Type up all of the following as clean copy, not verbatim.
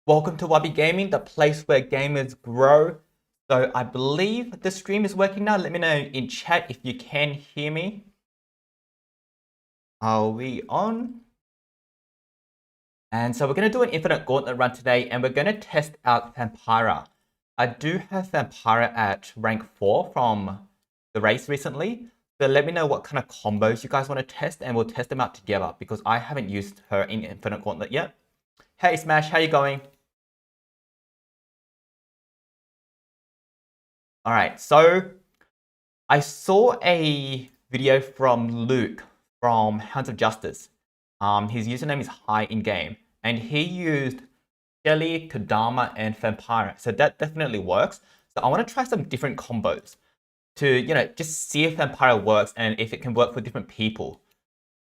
Welcome to Wubby Gaming, the place where gamers grow. So I believe the stream is working now. Let me know in chat if you can hear me. Are we on? And so we're going to do an infinite gauntlet run today, and we're going to test out FAMPIRA. I do have FAMPIRA at rank 4 from the race recently. So let me know what kind of combos you guys want to test, and we'll test them out together because I haven't used her in infinite gauntlet yet. Hey Smash, how you going? All right, so I saw a video from Luke from Hounds of Justice. His username is high in game, and he used Shelly, Kodama, and FAMPIRA. So that definitely works. So I want to try some different combos to, just see if FAMPIRA works and if it can work for different people.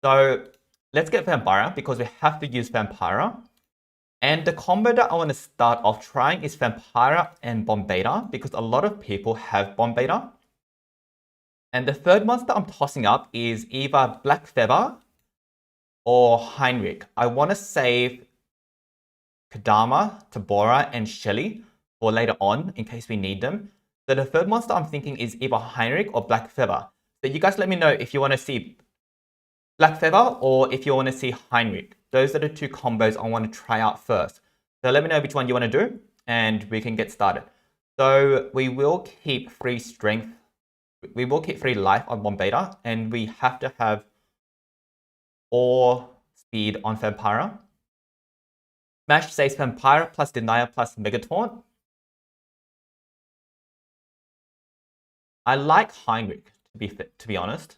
So let's get FAMPIRA because we have to use FAMPIRA. And the combo that I want to start off trying is FAMPIRA and Bombeta because a lot of people have Bombeta. And the third monster I'm tossing up is either Blackfeather or Henrich. I want to save Kodama, Tabora, and Shelly for later on in case we need them. So the third monster I'm thinking is either Henrich or Blackfeather. So you guys let me know if you want to see Blackfeather or if you want to see Henrich. Those are the two combos I want to try out first. So let me know which one you want to do and we can get started. So we will keep 3 strength. We will keep 3 life on Bombeta, and we have to have 4 speed on FAMPIRA. Smash says FAMPIRA plus Denier plus Megataunt. I like Henrich, to be honest.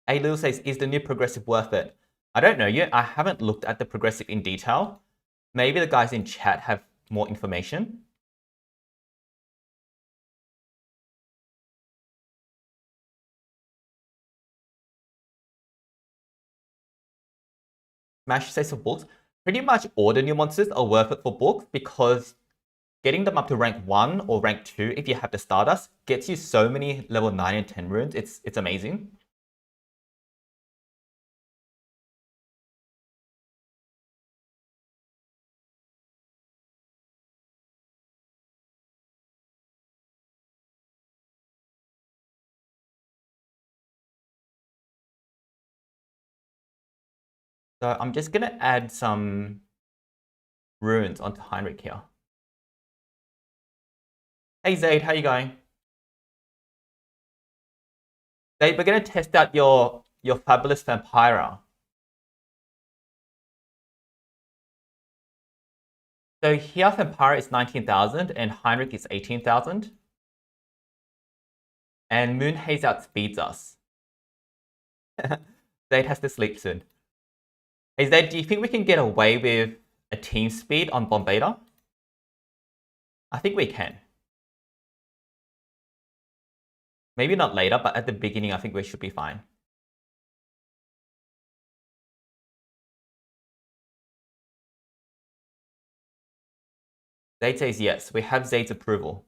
A Lil says, is the new progressive worth it? I don't know yet. I haven't looked at the progressive in detail. Maybe the guys in chat have more information. Smash says for books, pretty much all the new monsters are worth it for books because getting them up to rank 1 or rank 2 if you have the Stardust gets you so many level 9 and 10 runes. It's amazing. So I'm just going to add some runes onto Henrich here. Hey Zaid, how you going? Zaid, we're going to test out your fabulous FAMPIRA. So here FAMPIRA is 19,000 and Henrich is 18,000. And Moonhaze outspeeds us. Zaid has to sleep soon. Hey Zaid, do you think we can get away with a team speed on Bombeta? I think we can. Maybe not later, but at the beginning, I think we should be fine. Zaid says yes. We have Zaid's approval.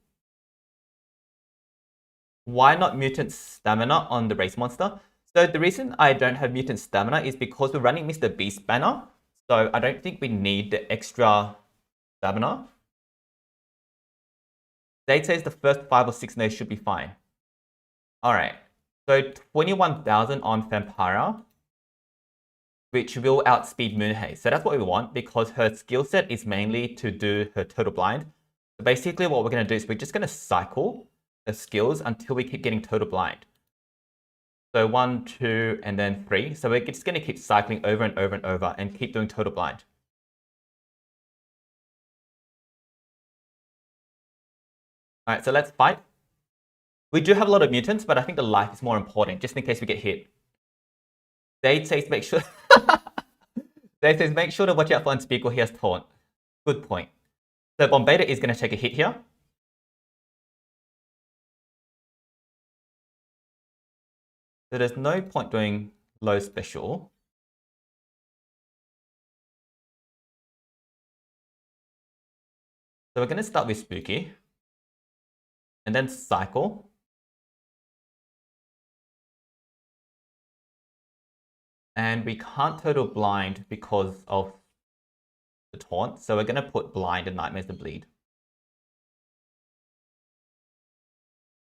Why not mutant stamina on the race monster? So the reason I don't have mutant stamina is because we're running Mr. Beast banner. So I don't think we need the extra stamina. Zaid says the first 5 or 6 nodes should be fine. Alright. So 21,000 on FAMPIRA, which will outspeed Moonhaze. So that's what we want because her skill set is mainly to do her total blind. So basically what we're going to do is we're just going to cycle the skills until we keep getting total blind. So 1, 2, and then 3. So we're just going to keep cycling over and over and over and keep doing total blind. Alright, so let's fight. We do have a lot of mutants, but I think the life is more important, just in case we get hit. Zaid says make sure... Zaid says make sure to watch out for Unspeakable, he has taunt. Good point. So Bombeta is going to take a hit here. So there's no point doing low special. So we're going to start with Spooky. And then cycle. And we can't total blind because of the taunt. So we're going to put blind and nightmares to bleed.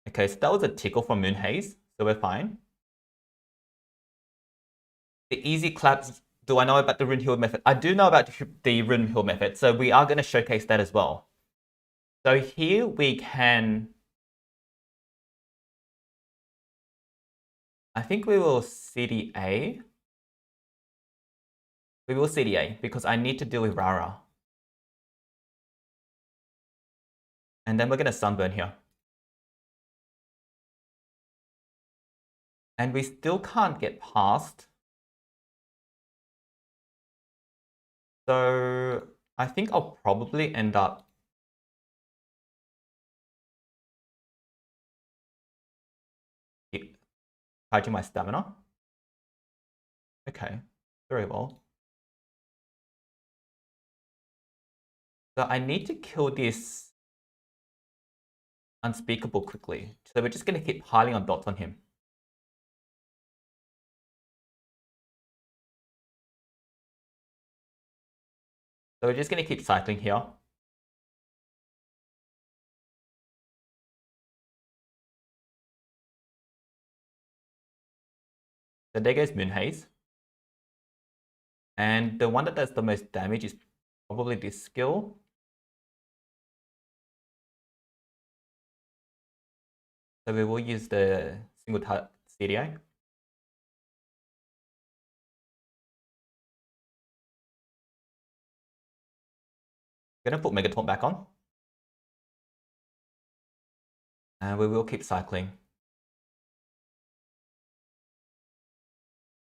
Okay, so that was a tickle from Moonhaze. So we're fine. The easy claps. Do I know about the rune heal method? I do know about the rune heal method. So we are going to showcase that as well. So here we can... I think we will CDA. We will CDA because I need to deal with Rara. And then we're going to sunburn here. And we still can't get past. So I think I'll probably end up charging my stamina. Okay, very well. So I need to kill this unspeakable quickly. So we're just going to keep piling on dots on him. So we're just going to keep cycling here. So there goes Moonhaze. And the one that does the most damage is probably this skill. So we will use the single touch CDA. Gonna put Mega Taunt back on. And we will keep cycling.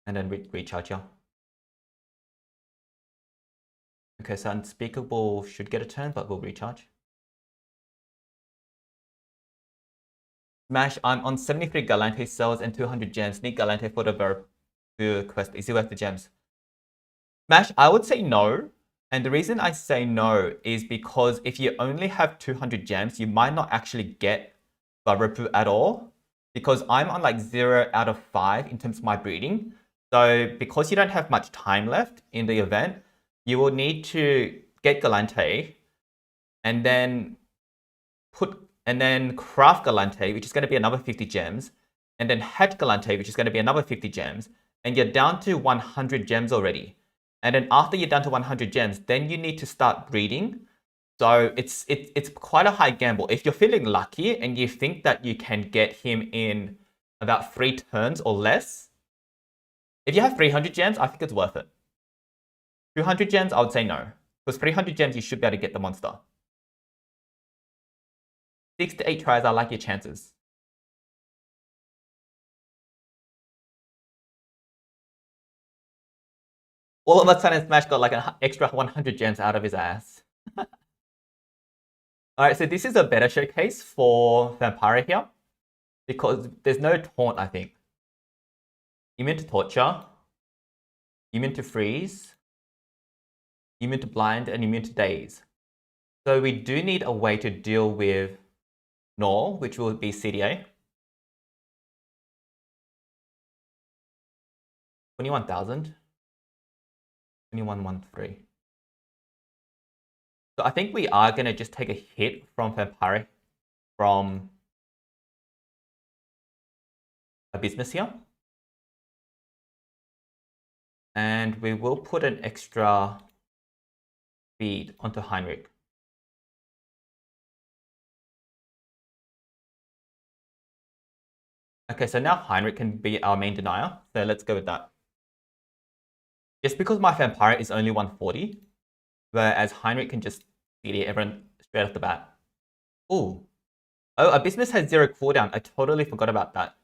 And then recharge here. Okay, so Unspeakable should get a turn, but we'll recharge. Smash, I'm on 73 Galante cells and 200 gems. Need Galante for the verb quest. Is it worth the gems? Smash, I would say no. And the reason I say no is because if you only have 200 gems, you might not actually get Varapu at all. Because I'm on like 0 out of 5 in terms of my breeding. So because you don't have much time left in the event, you will need to get Galante and then craft Galante, which is going to be another 50 gems, and then hatch Galante, which is going to be another 50 gems, and you're down to 100 gems already. And then after you're down to 100 gems, then you need to start breeding. So it's quite a high gamble. If you're feeling lucky and you think that you can get him in about 3 turns or less, if you have 300 gems, I think it's worth it. 200 gems, I would say no. Because 300 gems, you should be able to get the monster. 6 to 8 tries, I like your chances. All of a sudden, Smash got like an extra 100 gems out of his ass. Alright, so this is a better showcase for FAMPIRA here. Because there's no taunt, I think. Immune to torture. Immune to freeze. Immune to blind and immune to daze. So we do need a way to deal with Null, which will be CDA. 21,000. 2113. So I think we are going to just take a hit from FAMPIRA from a business here. And we will put an extra feed onto Henrich. Okay, so now Henrich can be our main denier. So let's go with that. Just because my FAMPIRA is only 140, whereas Henrich can just CD everyone straight off the bat. Ooh. Oh, a business has 0 cooldown. I totally forgot about that.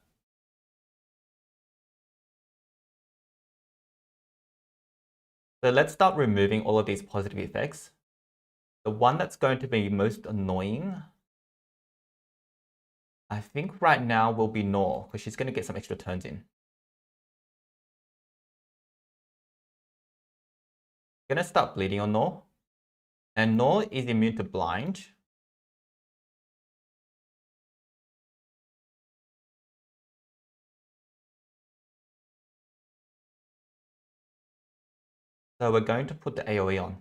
So let's start removing all of these positive effects. The one that's going to be most annoying, I think right now will be Nor, because she's going to get some extra turns in. I'm going to start bleeding on Nor. And Nor is immune to blind. So we're going to put the AoE on.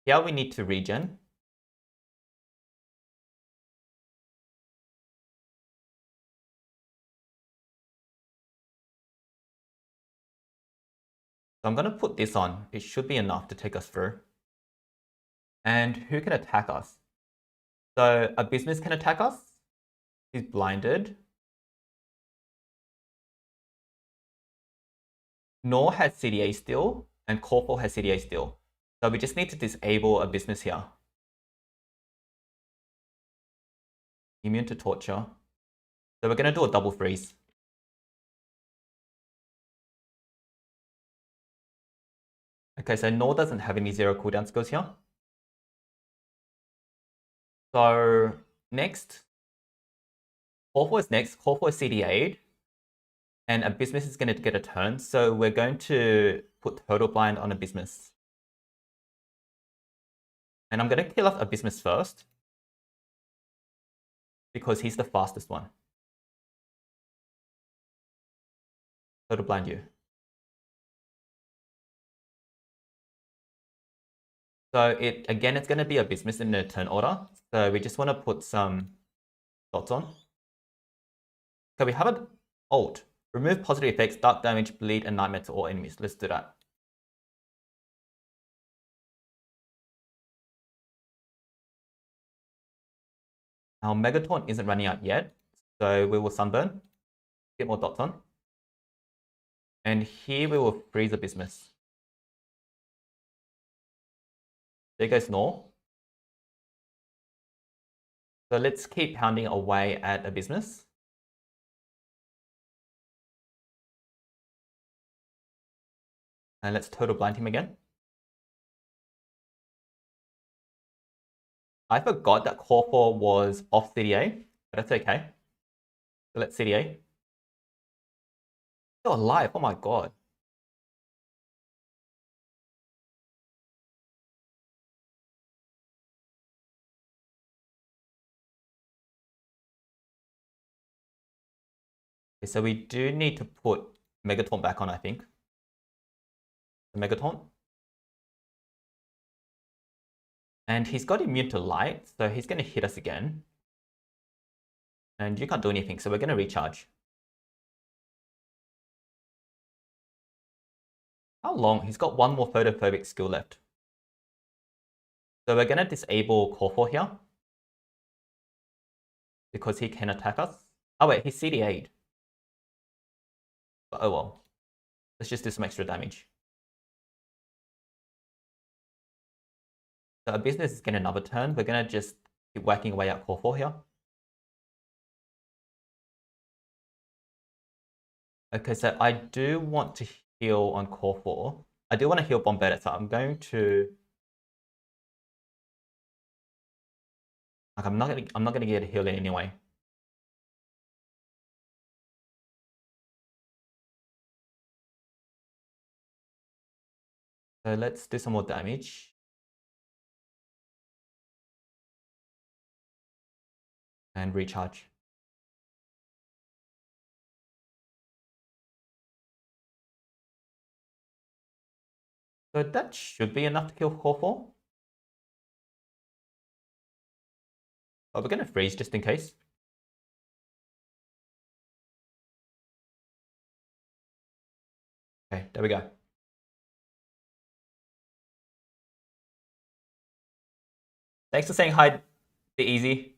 Here we need to regen. So I'm going to put this on. It should be enough to take us through. And who can attack us? So a business can attack us. He's blinded. Nor has CDA still, and Corporal has CDA still. So we just need to disable a business here. Immune to torture. So we're going to do a double freeze. Okay, so Nor doesn't have any 0 cooldown skills here. So next, Corporal is next. Corporal is CDA'd. And a business is going to get a turn. So we're going to put Total Blind on a business. And I'm going to kill off a business first, because he's the fastest one. Total Blind you. So again, it's going to be a business in the turn order. So we just want to put some dots on. Okay, we have an ult. Remove positive effects, dark damage, bleed, and nightmare to all enemies. Let's do that. Our Megataunt isn't running out yet, so we will Sunburn. Get more dots on. And here we will freeze a business. There goes Nor. So let's keep pounding away at a business. And let's Total Blind him again. I forgot that Corporal was off CDA, but that's okay. So let's CDA. Still alive, oh my god. Okay, so we do need to put Megataunt back on, I think. The Megataunt. And he's got immune to light, so he's going to hit us again. And you can't do anything, so we're going to recharge. How long? He's got one more photophobic skill left. So we're going to disable Corporal here, because he can attack us. Oh wait, he's CDA'd. But oh well. Let's just do some extra damage. So a business is getting another turn. We're going to just keep whacking away at Corporal here. Okay, so I do want to heal on Corporal. I do want to heal Bombeta, so I'm going to... Like, I'm not gonna get a heal in anyway. So let's do some more damage. And recharge. So that should be enough to kill Corporal. But we're gonna freeze just in case. Okay, there we go. Thanks for saying hi, the easy.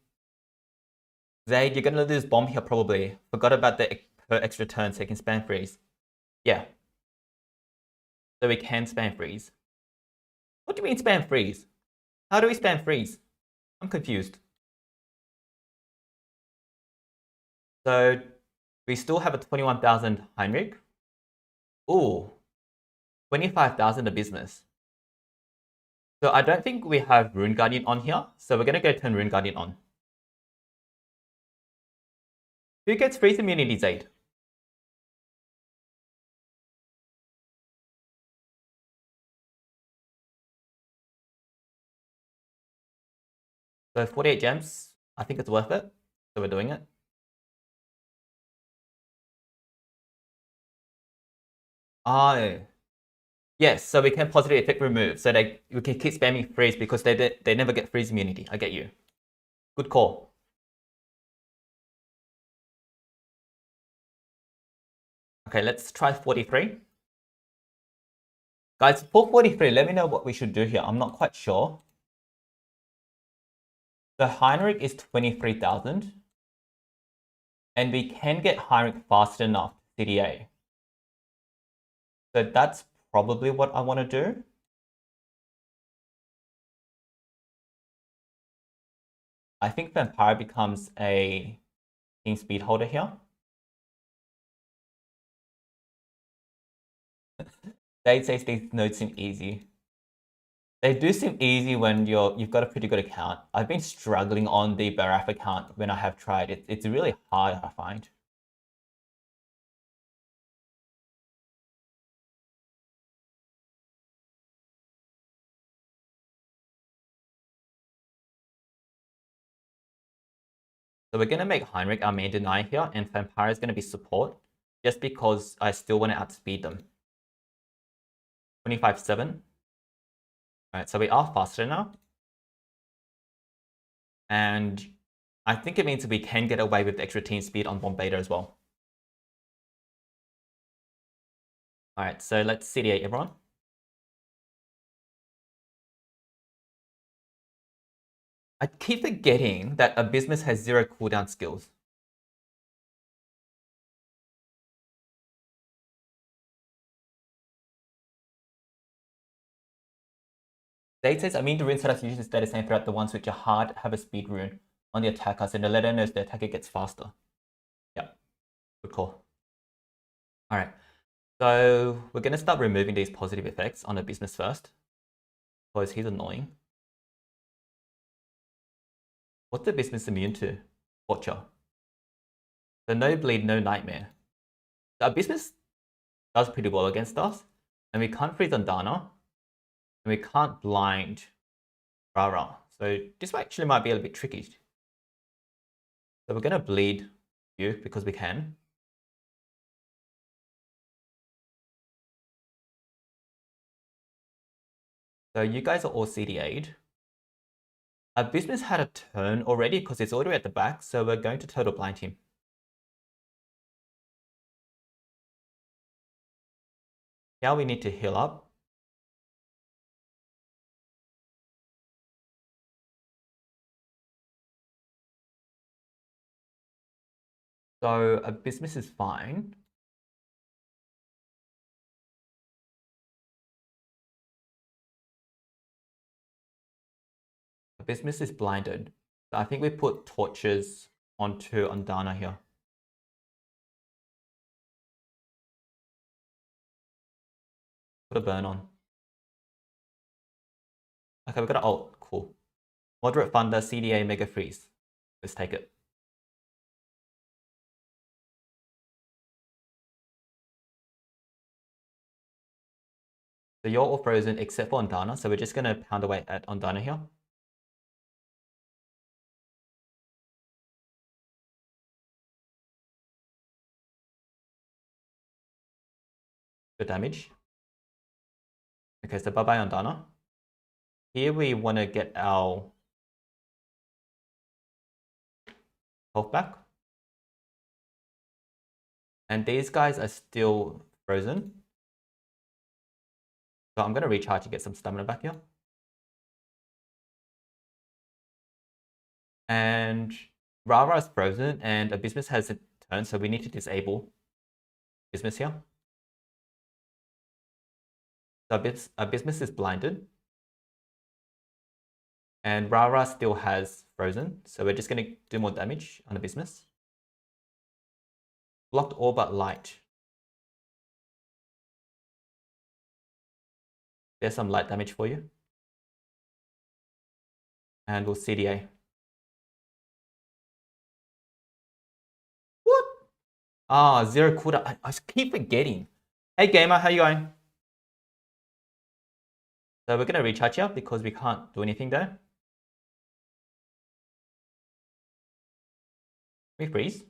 Zaid, you're gonna lose bomb here probably. Forgot about the per extra turn so you can spam freeze. Yeah. So we can spam freeze. What do you mean spam freeze? How do we spam freeze? I'm confused. So we still have a 21,000 Henrich. Ooh, 25,000 a business. So I don't think we have Rune Guardian on here. So we're going to go turn Rune Guardian on. Who gets freeze immunity, Zaid? So 48 gems. I think it's worth it. So we're doing it. Oh. Yes, so we can positive effect remove. So we can keep spamming freeze because they never get freeze immunity. I get you. Good call. Okay, let's try 43. Guys, for 43, let me know what we should do here. I'm not quite sure. So Henrich is 23,000. And we can get Henrich fast enough CDA. So that's probably what I want to do. I think FAMPIRA becomes a team speed holder here. They say these nodes seem easy. They do seem easy when you've got a pretty good account. I've been struggling on the Baraf account when I have tried it. It's really hard, I find. So we're going to make Henrich our main deny here, and FAMPIRA is going to be support, just because I still want to outspeed them. 25-7. Alright, so we are faster now. And I think it means we can get away with the extra team speed on Bombeta as well. Alright, so let's CDA everyone. I keep forgetting that Abysmus has 0 cooldown skills. Date says, I mean the rune setup usually stay the same throughout the ones which are hard have a speed rune on the attacker, so the letter knows the attacker gets faster. Yeah, good call. Alright, so we're going to start removing these positive effects on Abysmus first, because he's annoying. What's the Abysmus immune to? Torture. So no bleed, no nightmare. The Abysmus does pretty well against us, and we can't freeze on Dana, and we can't blind Rara. So this actually might be a little bit tricky. So we're going to bleed you because we can. So you guys are all CDA'd. Abysmus had a turn already because it's all the way at the back, so we're going to total blind him. Now we need to heal up. So Abysmus is fine. Abysmus is blinded. So I think we put torches onto Andana here. Put a burn on. Okay, we got an ult. Cool. Moderate Thunder, CDA, Mega Freeze. Let's take it. So you're all frozen except for Andana, so we're just going to pound away at Andana here. Good damage. Okay, so bye-bye Andana. Here we want to get our health back. And these guys are still frozen. So I'm going to recharge to get some stamina back here. And Rara is frozen and Abysmus has a turn, so we need to disable Abysmus here. So Abysmus is blinded. And Rara still has frozen, so we're just going to do more damage on Abysmus. Blocked all but light. There's some light damage for you. And we'll CDA. What? Ah, 0 cooldown. I keep forgetting. Hey gamer, how you going? So we're going to recharge here because we can't do anything there. We freeze.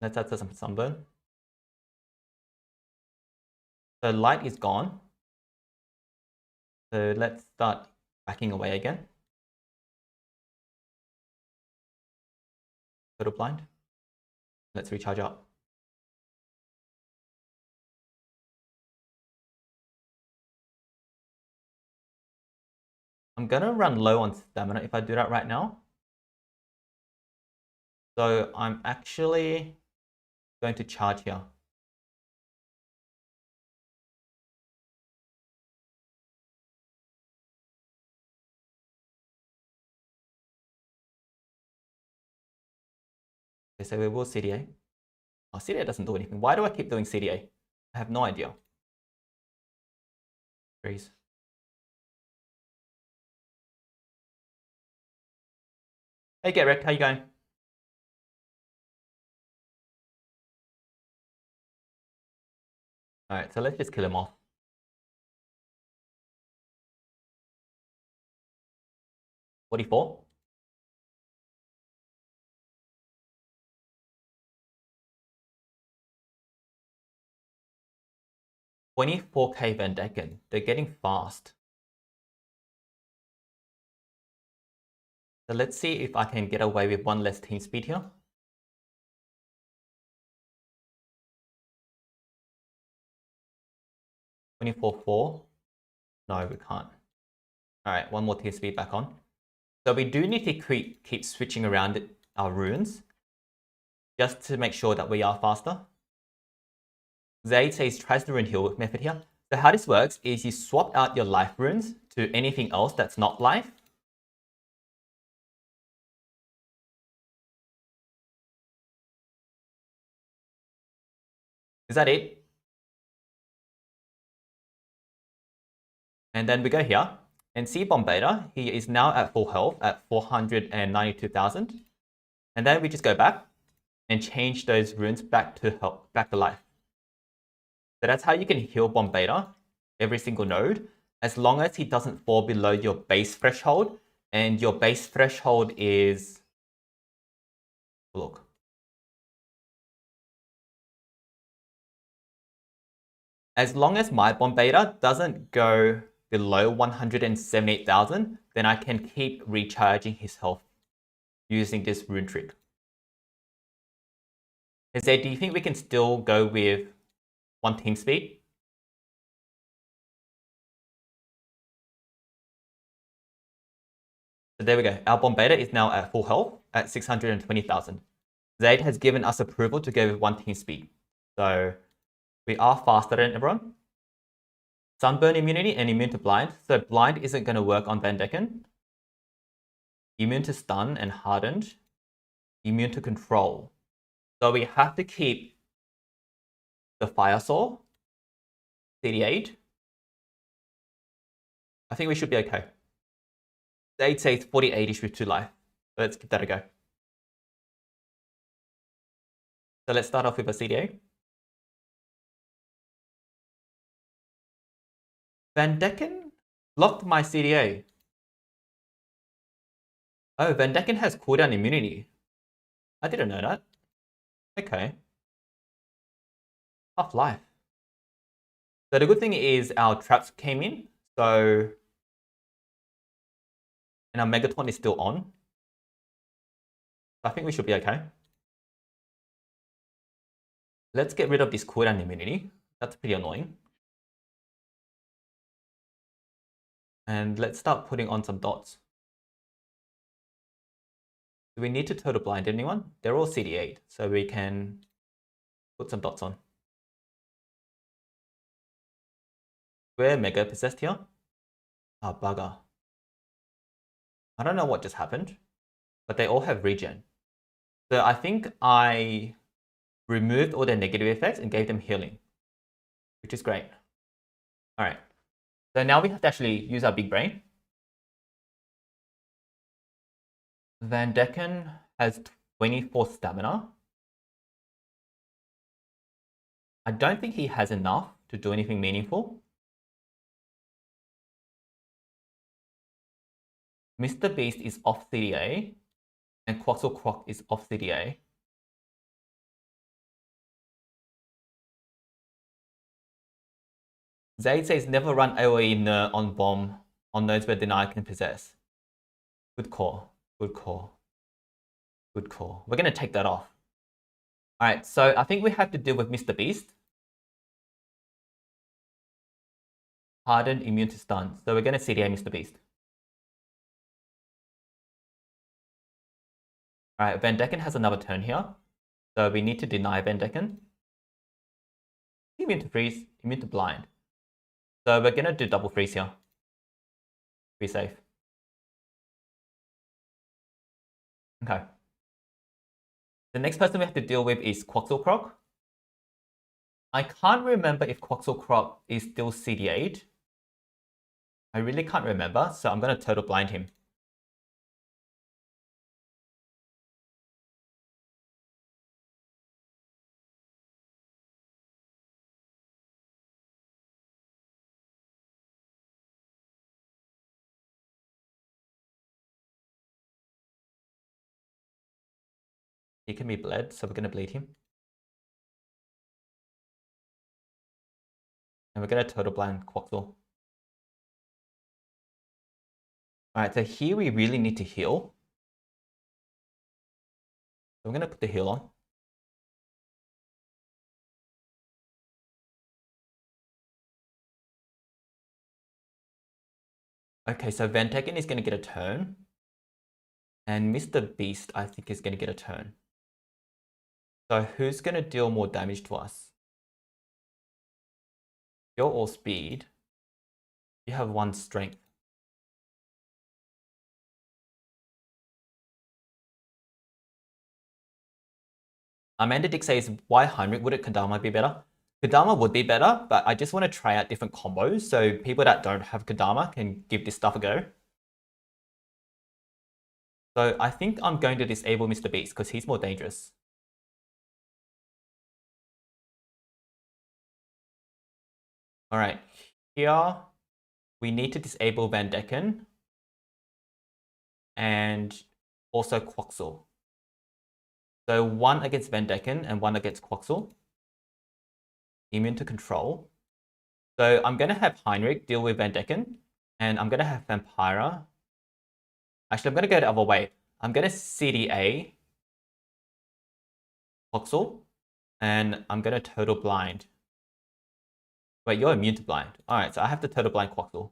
Let's add some sunburn. So light is gone. So let's start backing away again. Total blind. Let's recharge up. I'm gonna run low on stamina if I do that right now. So I'm actually going to charge here. Okay, so we will CDA. Oh, CDA doesn't do anything. Why do I keep doing CDA? I have no idea. Freeze. Hey, Get Wrecked, how you going? Alright, so let's just kill him off. $44. 24k Van Decken. They're getting fast. So let's see if I can get away with one less team speed here. $24.4. No, we can't. Alright, one more team speed back on. So we do need to keep switching around our runes just to make sure that we are faster. Zaid says tries the rune heal method here. So how this works is you swap out your life runes to anything else that's not life. Is that it? And then we go here and see Bombeta. He is now at full health at 492,000. And then we just go back and change those runes back to health, back to life. So that's how you can heal Bombeta every single node, as long as he doesn't fall below your base threshold. And your base threshold is, look. As long as my Bombeta doesn't go below 178,000, then I can keep recharging his health using this rune trick. Do you think we can still go with one team speed? So there we go. Our Bombeta is now at full health at 620,000. Zaid has given us approval to go with one team speed. So we are faster than everyone. Sunburn immunity and immune to blind. So blind isn't going to work on Van Decken. Immune to stun and hardened. Immune to control. So we have to keep the fire saw. CD8. I think we should be okay. Zaid says 48-ish with 2 life. So let's give that a go. So let's start off with a CDA. Van Decken blocked my CDA. Oh, Van Decken has cooldown immunity. I didn't know that. Okay. Tough life. So the good thing is our traps came in. So, and our Megaton is still on. I think we should be okay. Let's get rid of this cooldown immunity. That's pretty annoying. And let's start putting on some dots. Do we need to total blind anyone? They're all CD8, so we can put some dots on. We're mega possessed here. Ah, bugger. I don't know what just happened, but they all have regen. So I think I removed all their negative effects and gave them healing, which is great. All right. So now we have to actually use our big brain. Van Decken has 24 stamina. I don't think he has enough to do anything meaningful. Mr. Beast is off CDA, and Quaxel Croc is off CDA. Zaid says never run AoE nerd on bomb on nodes where deny can possess. Good call. Good call. Good call. We're gonna take that off. Alright, so I think we have to deal with Mr. Beast. Hardened, immune to stun. So we're gonna CDA Mr. Beast. Alright, Van Decken has another turn here. So we need to deny Van Decken. Immune to freeze, immune to blind. So we're gonna do double freeze here. Be safe. Okay. The next person we have to deal with is Quaxelcroc. I can't remember if Quaxelcroc is still CDA'd. I really can't remember, so I'm gonna total blind him. He can be bled, so we're gonna bleed him. And we're gonna total blind Quaxel. Alright, so here we really need to heal. So I'm gonna put the heal on. Okay, so Van Decken is gonna get a turn. And Mr. Beast, I think, is gonna get a turn. So who's gonna deal more damage to us? You're all speed. You have 1 strength. Amanda Dick says, why Henrich? Would it Kodama be better? Kodama would be better, but I just want to try out different combos so people that don't have Kodama can give this stuff a go. So I think I'm going to disable Mr. Beast because he's more dangerous. Alright, here we need to disable Van Decken and also Quaxel. So 1 against Van Decken and 1 against Quaxel. Immune to control. So I'm going to have Henrich deal with Van Decken, and I'm going to have FAMPIRA. Actually, I'm going to go the other way. I'm going to CDA Quaxel, and I'm going to total blind. Wait, you're immune to blind. Alright, so I have to total blind Quaxel.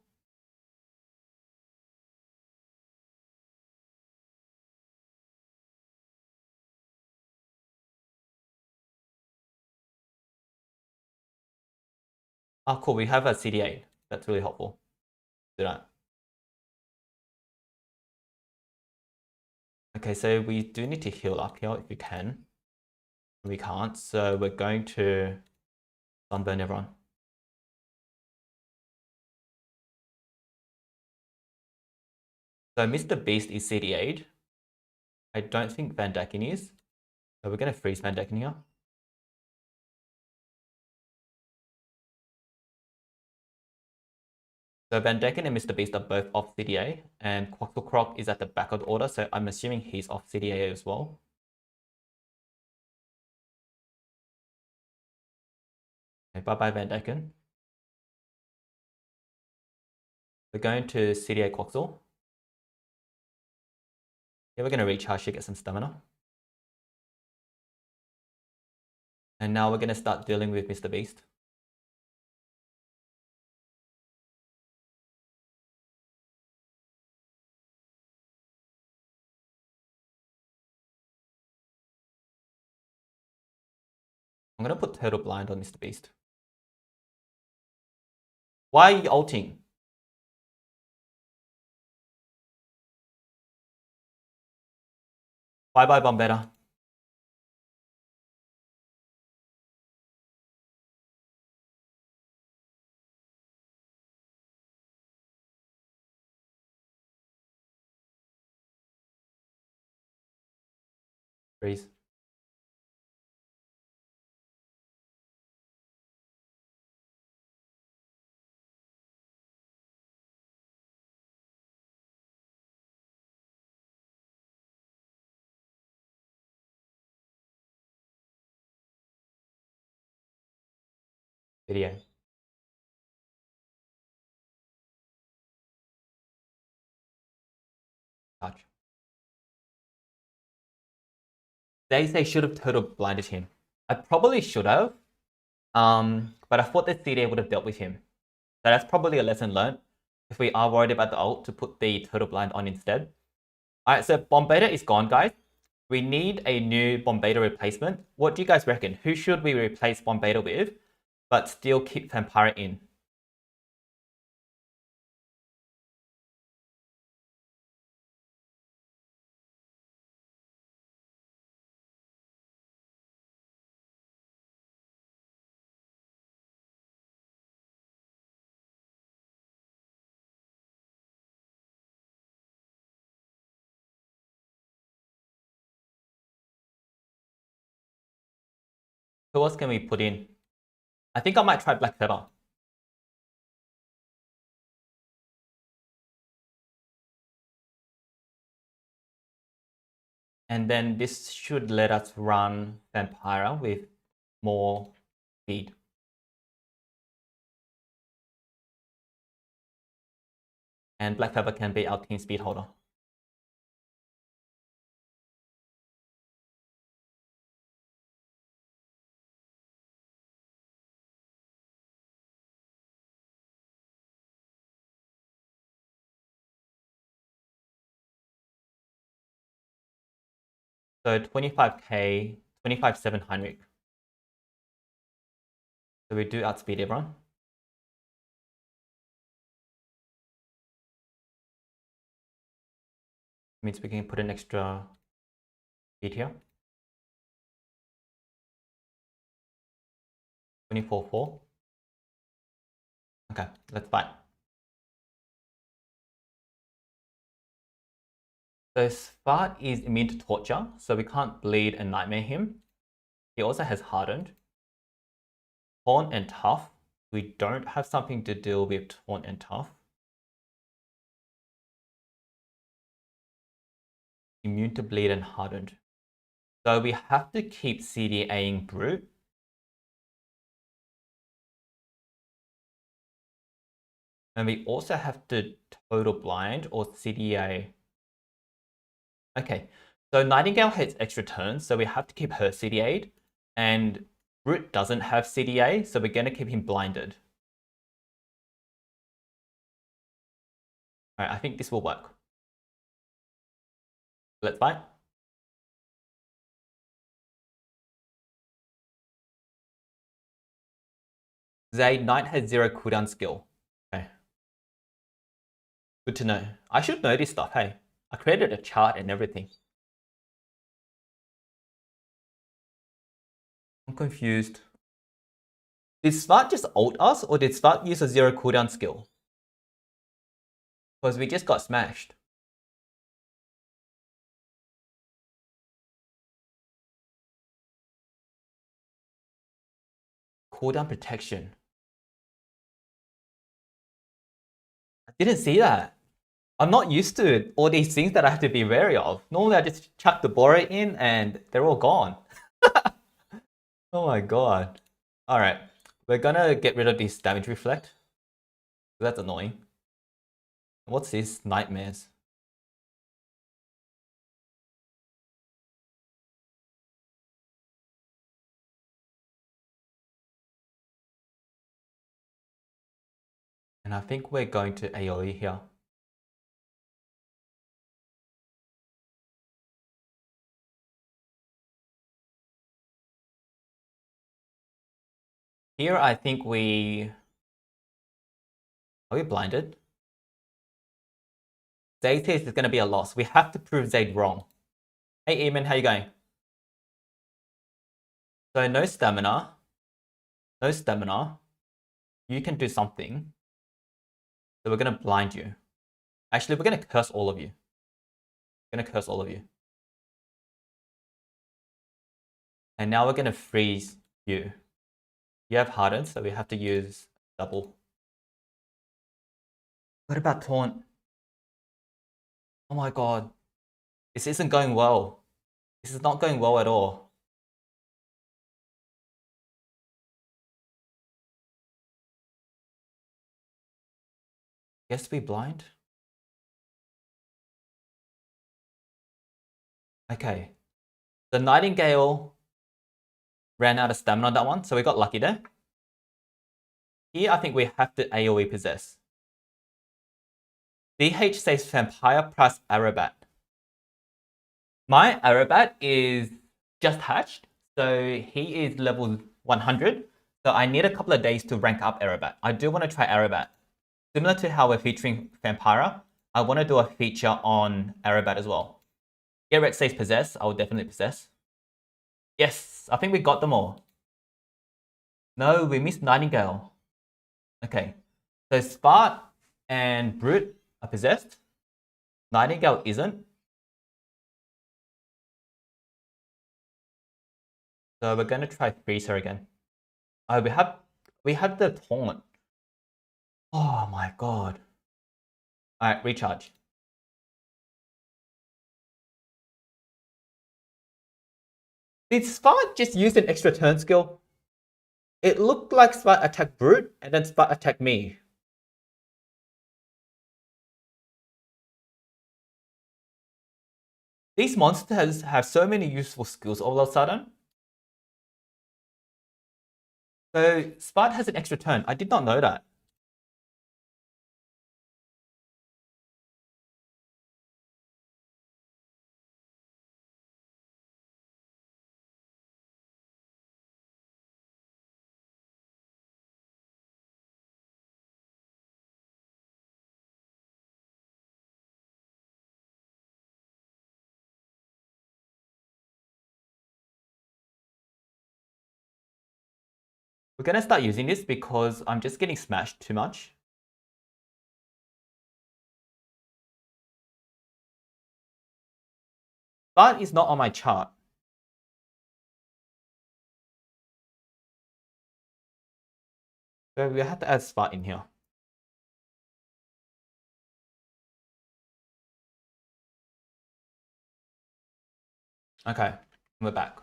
Oh, cool. We have a CDA. That's really helpful. Do that. Okay, so we do need to heal up here if we can. We can't, so we're going to sunburn everyone. So Mr. Beast is CDA'd. I don't think Van Decken is. So we're going to freeze Van Decken here. So Van Decken and Mr. Beast are both off CDA, and Quaxelcroc is at the back of the order, so I'm assuming he's off CDA as well. Okay, bye-bye Van Decken. We're going to CDA Quaxel. Yeah, we're going to recharge to get some stamina. And now we're going to start dealing with Mr. Beast. I'm going to put Turtle Blind on Mr. Beast. Why are you ulting? Bye-bye Bombeta. Freeze. Video. Touch. They say should have total blinded him. I probably should have. But I thought the CDA would have dealt with him. So that's probably a lesson learned. If we are worried about the ult, to put the total blind on instead. Alright, so Bombeta is gone, guys. We need a new Bombeta replacement. What do you guys reckon? Who should we replace Bombeta with, but still keep FAMPIRA in? Who else can we put in? I think I might try Blackfeather. And then this should let us run FAMPIRA with more speed. And Blackfeather can be our team speed holder. So 25k, 25.7 Henrich. So we do outspeed everyone. Means we can put an extra speed here. 24.4. Okay, let's fight. So Spart is immune to torture, so we can't bleed and nightmare him. He also has hardened. Taunt and tough. We don't have something to deal with taunt and tough. Immune to bleed and hardened. So we have to keep CDAing brute. And we also have to total blind or CDA. Okay, so Nightingale has extra turns, so we have to keep her CDA'd. And Brute doesn't have CDA, so we're going to keep him blinded. Alright, I think this will work. Let's fight. Zaid Knight has 0 cooldown skill. Okay. Good to know. I should know this stuff, hey. I created a chart and everything. I'm confused. Did Smart just ult us, or did Smart use a 0 cooldown skill? Because we just got smashed. Cooldown protection. I didn't see that. I'm not used to all these things that I have to be wary of. Normally I just chuck the Tabora in and they're all gone. Oh my god. Alright, we're gonna get rid of this damage reflect. That's annoying. What's this? Nightmares. And I think we're going to AoE here. Here I think we... Are we blinded? Zaid says it's going to be a loss. We have to prove Zaid wrong. Hey Eamon, how you going? So no stamina. No stamina. You can do something. So we're going to blind you. Actually, we're going to curse all of you. We're going to curse all of you. And now we're going to freeze you. You have hardened, so we have to use double. What about taunt? Oh my god. This isn't going well. This is not going well at all. Guess we blind? Okay. The Nightingale ran out of stamina on that one, so we got lucky there. Here, I think we have to AoE possess. DH says Vampire plus Arabat. My Arabat is just hatched, so he is level 100. So I need a couple of days to rank up Arabat. I do want to try Arabat. Similar to how we're featuring Vampira, I want to do a feature on Arabat as well. Garrett says possess. I will definitely possess. Yes, I think we got them all. No, we missed Nightingale. Okay, so Spart and Brute are possessed. Nightingale isn't. So we're gonna try Freezer again. Oh, we have the taunt. Oh my god. Alright, recharge. Did Spart just use an extra turn skill? It looked like Spart attacked Brute and then Spart attacked me. These monsters have so many useful skills all of a sudden. So Spart has an extra turn. I did not know that. We're gonna start using this because I'm just getting smashed too much. Spart is not on my chart. So we have to add Spart in here. Okay, we're back.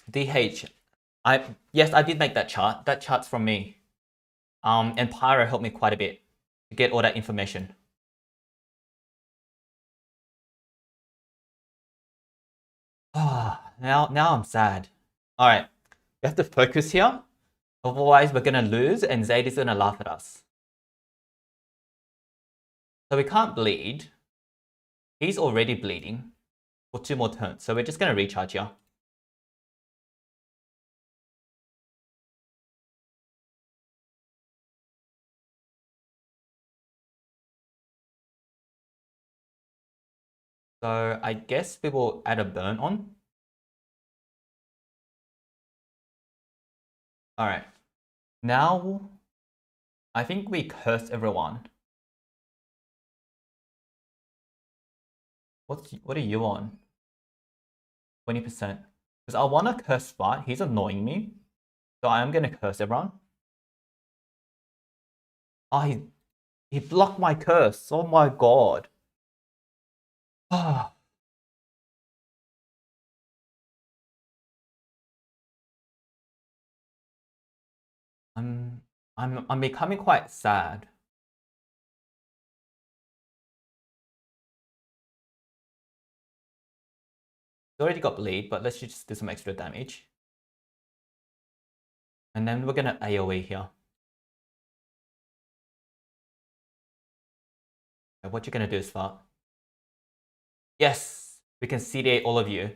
DH. Yes, I did make that chart. That chart's from me. And Pyro helped me quite a bit to get all that information. Now I'm sad. Alright, we have to focus here. Otherwise, we're gonna lose and Zayd is gonna laugh at us. So we can't bleed. He's already bleeding for 2 more turns. So we're just gonna recharge here. So I guess we will add a burn on. Alright. Now, I think we curse everyone. What are you on? 20%. Because I want to curse Spart. He's annoying me. So I am going to curse everyone. Oh, he blocked my curse. Oh my god. I'm becoming quite sad. He already got bleed, but let's just do some extra damage. And then we're gonna AoE here. Okay, what you gonna do, Spart? Yes! We can CD all of you.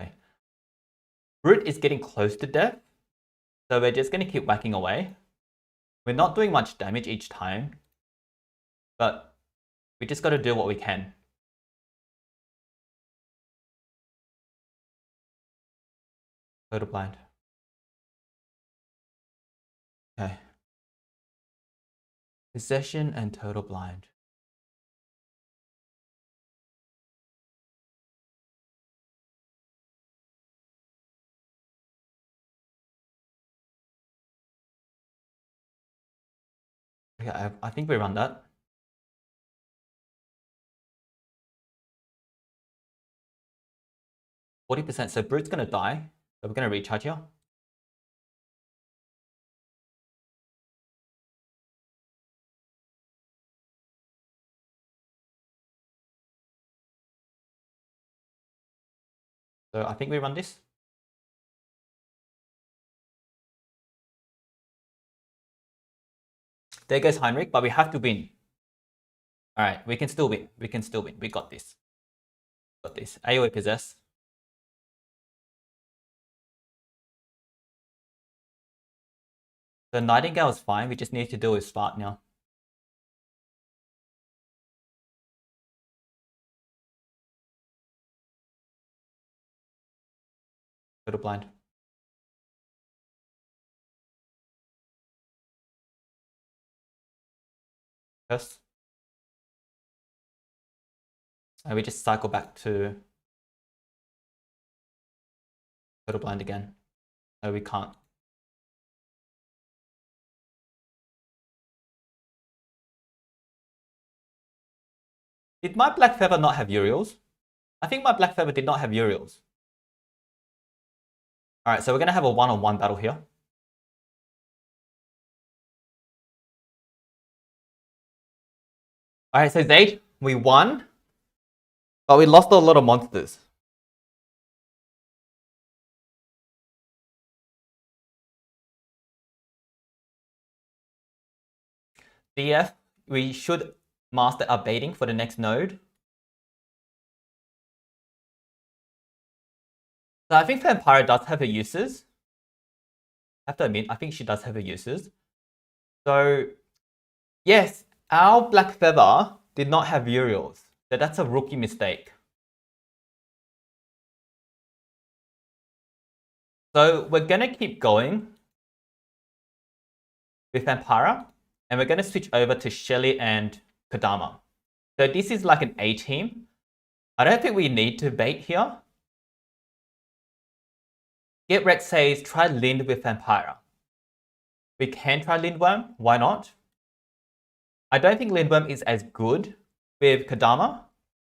Okay. Brute is getting close to death. So we're just gonna keep whacking away. We're not doing much damage each time. But we just gotta do what we can. Total blind. Okay. Possession and total blind. Okay, I think we run that. What 40%. So Brute's going to die. So we're going to recharge here. So I think we run this. There goes Henrich, but we have to win. All right, we can still win. We can still win. We got this. Got this. AoE possess. The Nightingale is fine. We just need to do his smart now. Go to blind. Curse. And we just cycle back to go to blind again. No, we can't. Did my Blackfeather not have Uriels? I think my Blackfeather did not have Uriels. Alright, so we're going to have a one-on-one battle here. Alright, so Zaid, we won, but we lost a lot of monsters. DF, we should master our baiting for the next node. So I think FAMPIRA does have her uses. I have to admit, I think she does have her uses. So, yes, our Blackfeather did not have Uriels. So that's a rookie mistake. So we're going to keep going with FAMPIRA. And we're going to switch over to Shelly and Kodama. So this is like an A team. I don't think we need to bait here. Get Rex says try Lind with FAMPIRA. We can try Lindworm. Why not? I don't think Lindworm is as good with Kodama.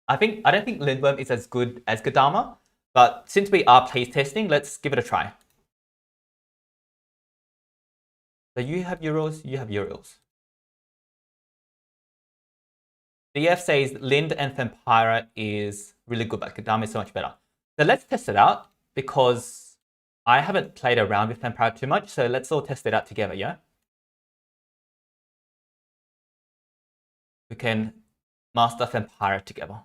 I don't think Lindworm is as good as Kodama. But since we are playtesting, let's give it a try. So you have Euros, you have Euros. DF says Lind and FAMPIRA is really good, but Kodama is so much better. So let's test it out because I haven't played around with FAMPIRA too much. So let's all test it out together, yeah? We can master FAMPIRA together.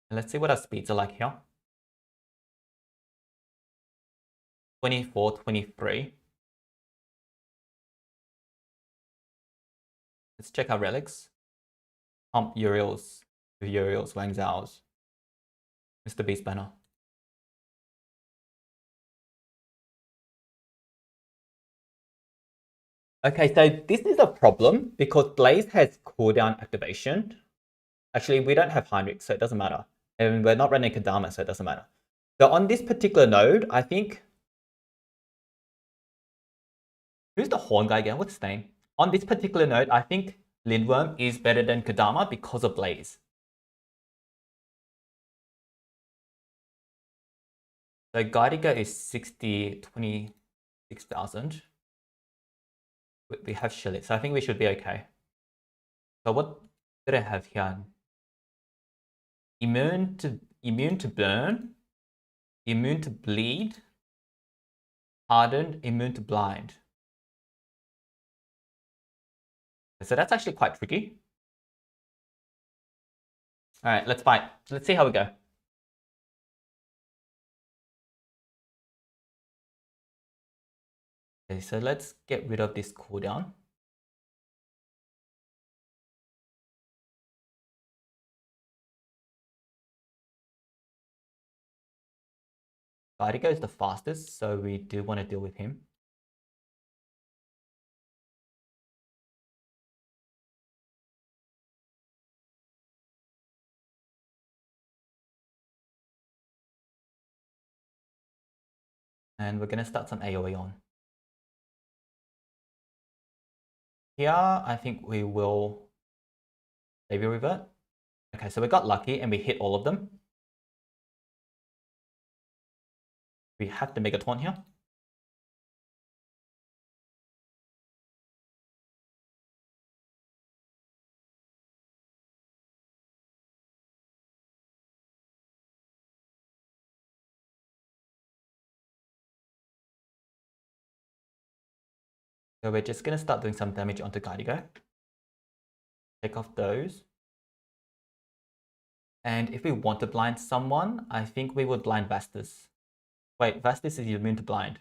Let's see what our speeds are like here. 24, 23. Let's check our relics. Pump Uriels, Wang Zhao's, Mr. Beast banner. Okay, so this is a problem because Blaze has cooldown activation. Actually, we don't have Henrich, so it doesn't matter. And we're not running Kodama, so it doesn't matter. So on this particular node, I think... Who's the horn guy again? What's his name? On this particular node, I think Lindworm is better than Kodama because of Blaze. So Guidigo is 26,000. We have Shelly, so I think we should be okay. So what did I have here? Immune to burn, immune to bleed, hardened, immune to blind. So that's actually quite tricky. All right, let's fight. Let's see how we go. Okay, so let's get rid of this cooldown. Guidigo is the fastest, so we do want to deal with him. And we're going to start some AoE on. Here, I think we will maybe revert. Okay, so we got lucky and we hit all of them. We have to make a taunt here. So we're just going to start doing some damage onto Guardigo. Take off those. And if we want to blind someone, I think we would blind Vastus. Wait, Vastus is immune to blind.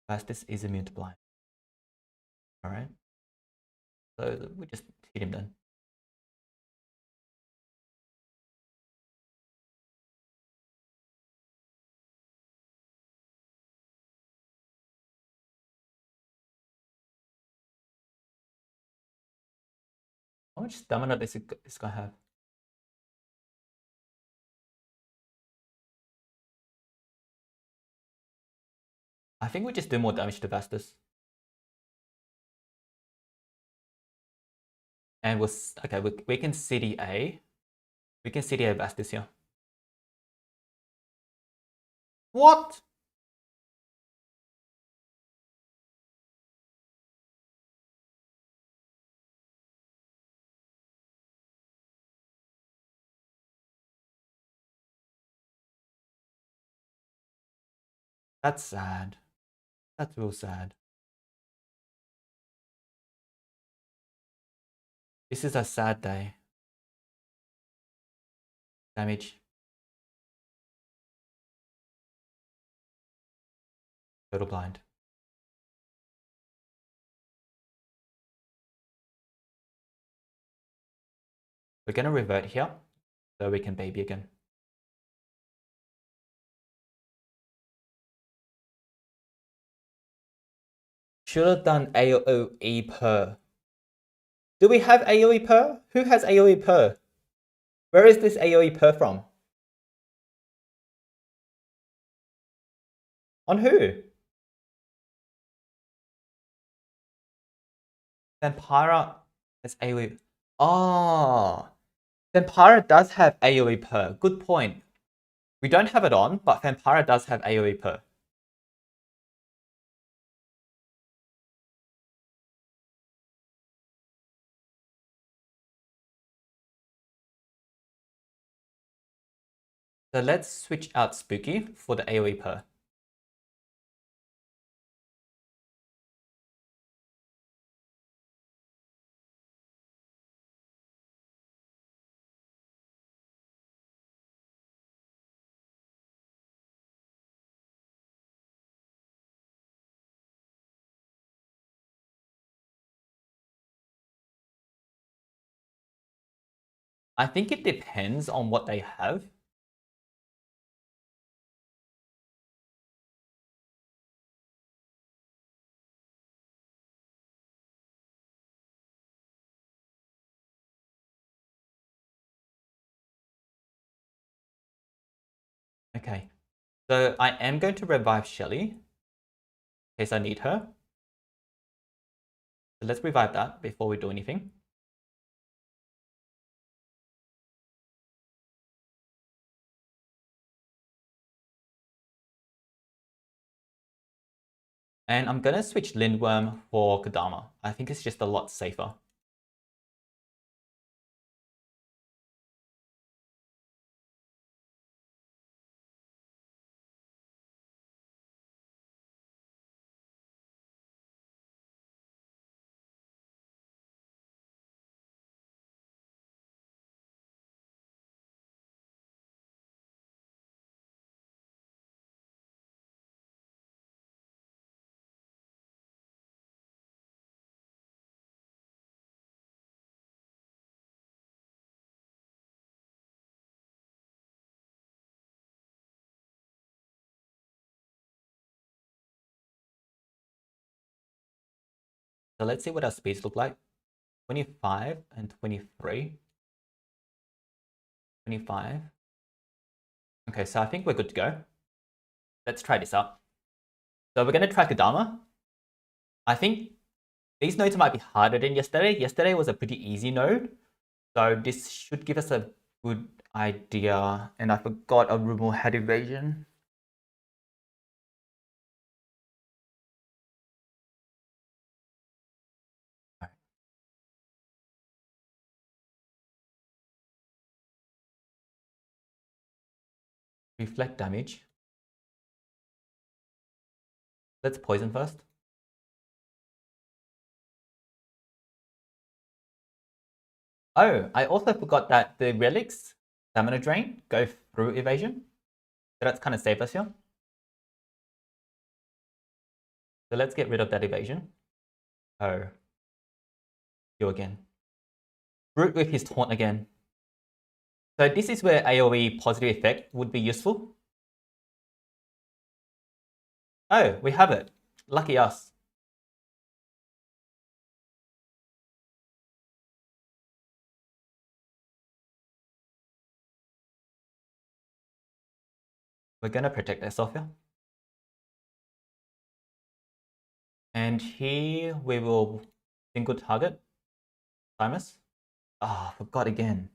Vastus is immune to blind. Alright. So we just hit him then. How much stamina does this guy have? I think we just do more damage to Vastus. And we'll, okay, we can CDA. We can CDA Vastus here. What? That's sad. That's real sad. This is a sad day. Damage. Total blind. We're going to revert here so we can baby again. Should have done AoE per. Do we have AoE per? Who has AoE per? Where is this AoE per from? On who? FAMPIRA has AoE. Oh, FAMPIRA does have AoE per. Good point. We don't have it on, but FAMPIRA does have AoE per. So let's switch out Spooky for the AoE per. I think it depends on what they have. Okay, so I am going to revive Shelly in case I need her. So let's revive that before we do anything. And I'm going to switch Lindworm for Kodama. I think it's just a lot safer. So let's see what our speeds look like. 25 and 23. 25. Okay, so I think we're good to go. Let's try this out. So we're going to try Kodama. I think these nodes might be harder than yesterday. Yesterday was a pretty easy node. So this should give us a good idea. And I forgot a remove head evasion. Reflect damage. Let's poison first. Oh, I also forgot that the relics, stamina drain, go through evasion. So that's kind of safe us here. So let's get rid of that evasion. Oh. You again. Brute with his taunt again. So this is where AoE positive effect would be useful. Oh, we have it. Lucky us. We're going to protect ourselves here. And here we will single target Timus. Ah, forgot again.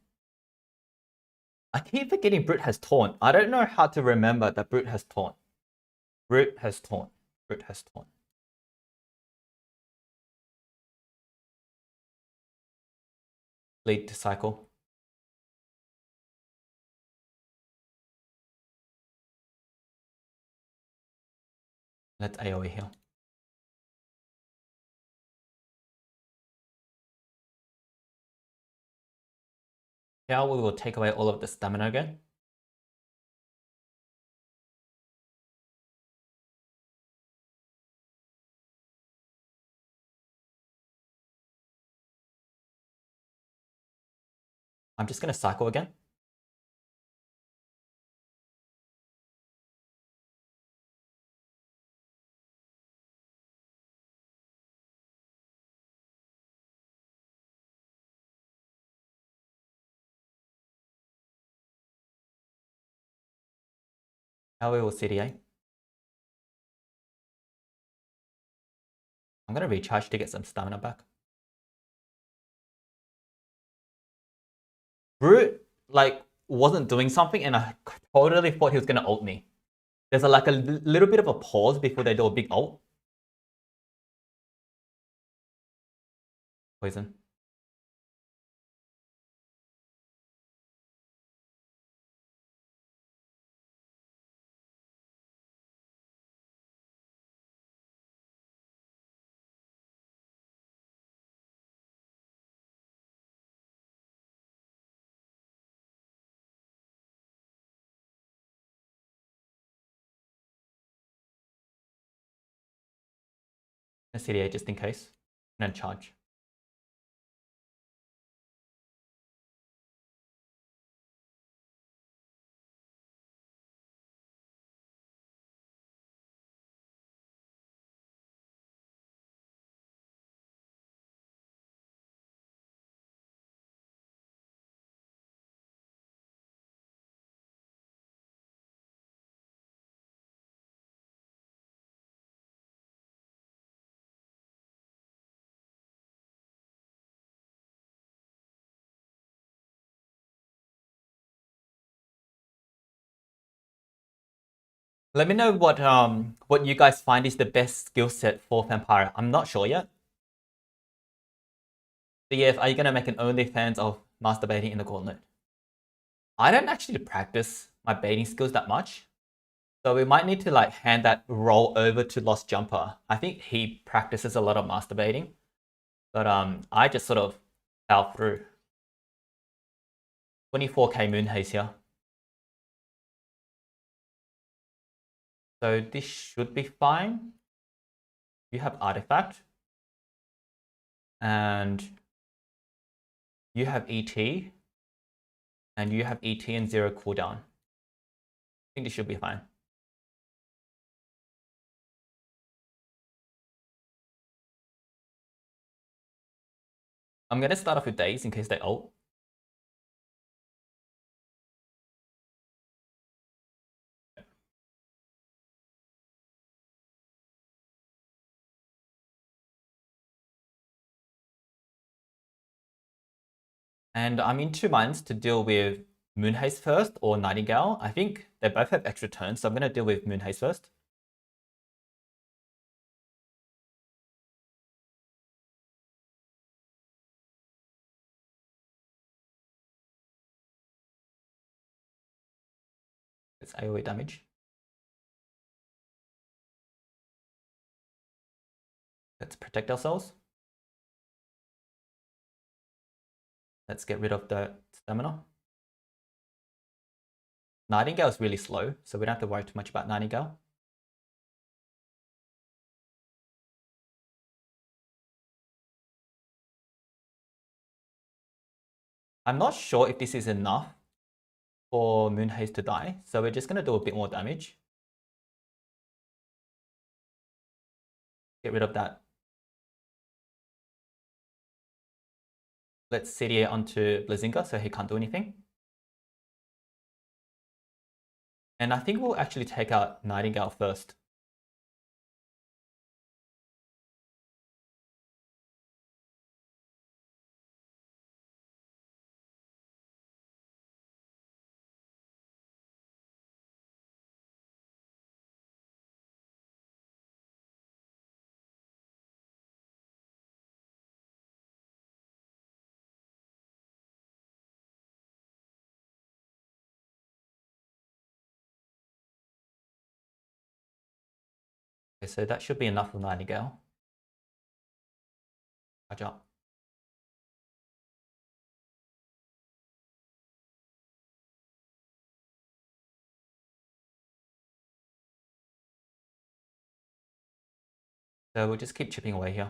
I keep forgetting Brute has taunt. I don't know how to remember that Brute has taunt. Brute has taunt. Brute has taunt. Lead to cycle. Let's AoE here. Here we will take away all of the stamina again. I'm just going to cycle again. Now we will CDA. I'm going to recharge to get some stamina back. Brute, like, wasn't doing something and I totally thought he was going to ult me. There's like a little bit of a pause before they do a big ult. Poison. A CDA just in case. And then charge. Let me know what you guys find is the best skill set for FAMPIRA. I'm not sure yet. So yeah, are you gonna make an OnlyFans of masturbating in the gauntlet? I don't actually practice my baiting skills that much. So we might need to like hand that role over to Lost Jumper. I think he practices a lot of masturbating. But I just sort of fell through. 24k moon haze here. So this should be fine. You have artifact. And you have ET. And you have ET and 0 cooldown. I think this should be fine. I'm going to start off with days in case they ult. And I'm in two minds to deal with Moonhaze first or Nightingale. I think they both have extra turns, so I'm going to deal with Moonhaze first. It's AoE damage. Let's protect ourselves. Let's get rid of the stamina. Nightingale is really slow, so we don't have to worry too much about Nightingale. I'm not sure if this is enough for Moonhaze to die, so we're just going to do a bit more damage. Get rid of that. Let's CDA onto Blazinga so he can't do anything. And I think we'll actually take out Nightingale first. Okay, so that should be enough for Nightingale. Charge up. So we'll just keep chipping away here.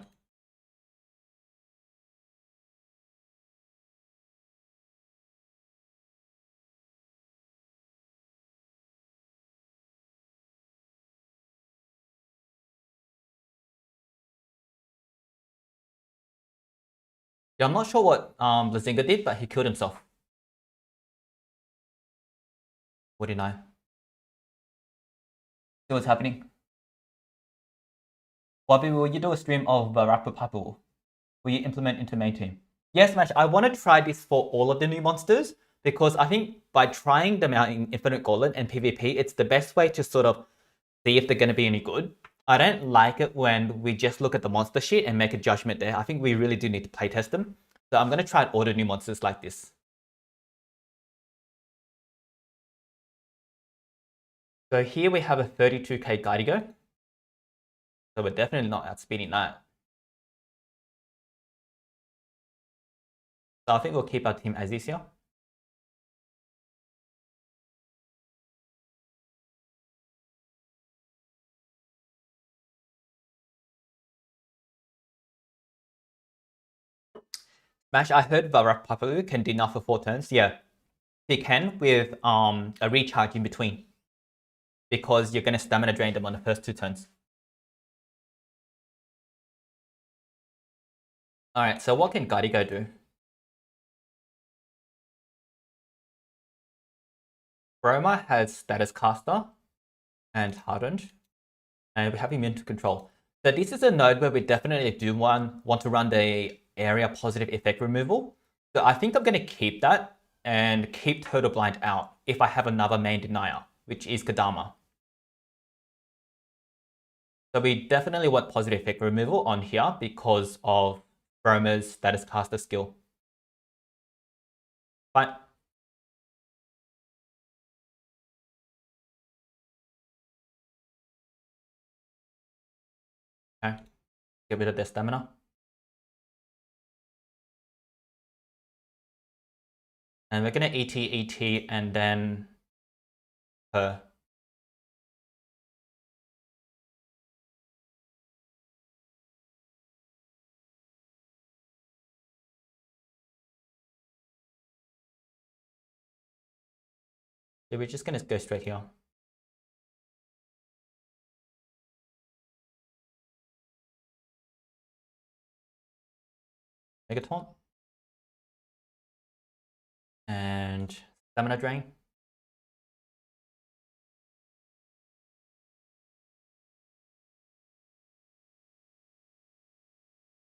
Yeah, I'm not sure what Blazinga did, but he killed himself. 49. See what's happening. Wubby, will you do a stream of Rapper Papu? Will you implement into main team? Yes, Smash, I want to try this for all of the new monsters because I think by trying them out in Infinite Gauntlet and PvP, it's the best way to sort of see if they're going to be any good. I don't like it when we just look at the monster sheet and make a judgment there. I think we really do need to playtest them. So I'm going to try all the new monsters like this. So here we have a 32k Guidigo. So we're definitely not outspeeding that. So I think we'll keep our team as is here. Smash, I heard Varapapu can deny for 4 turns. Yeah, he can with a recharge in between. Because you're going to stamina drain them on the first 2 turns. Alright, so what can Guidigo do? Broma has Status Caster and Hardened, and we have Immune to Control. So this is a node where we definitely do want to run the area positive effect removal. So I think I'm going to keep that and keep Total Blind out if I have another main denier, which is Kodama. So we definitely want positive effect removal on here because of Broma's Status Caster skill. Fine. Okay. Get rid of their stamina. And we're going to ET, and then her. So we're just going to go straight here. Mega Taunt. And Stamina Drain.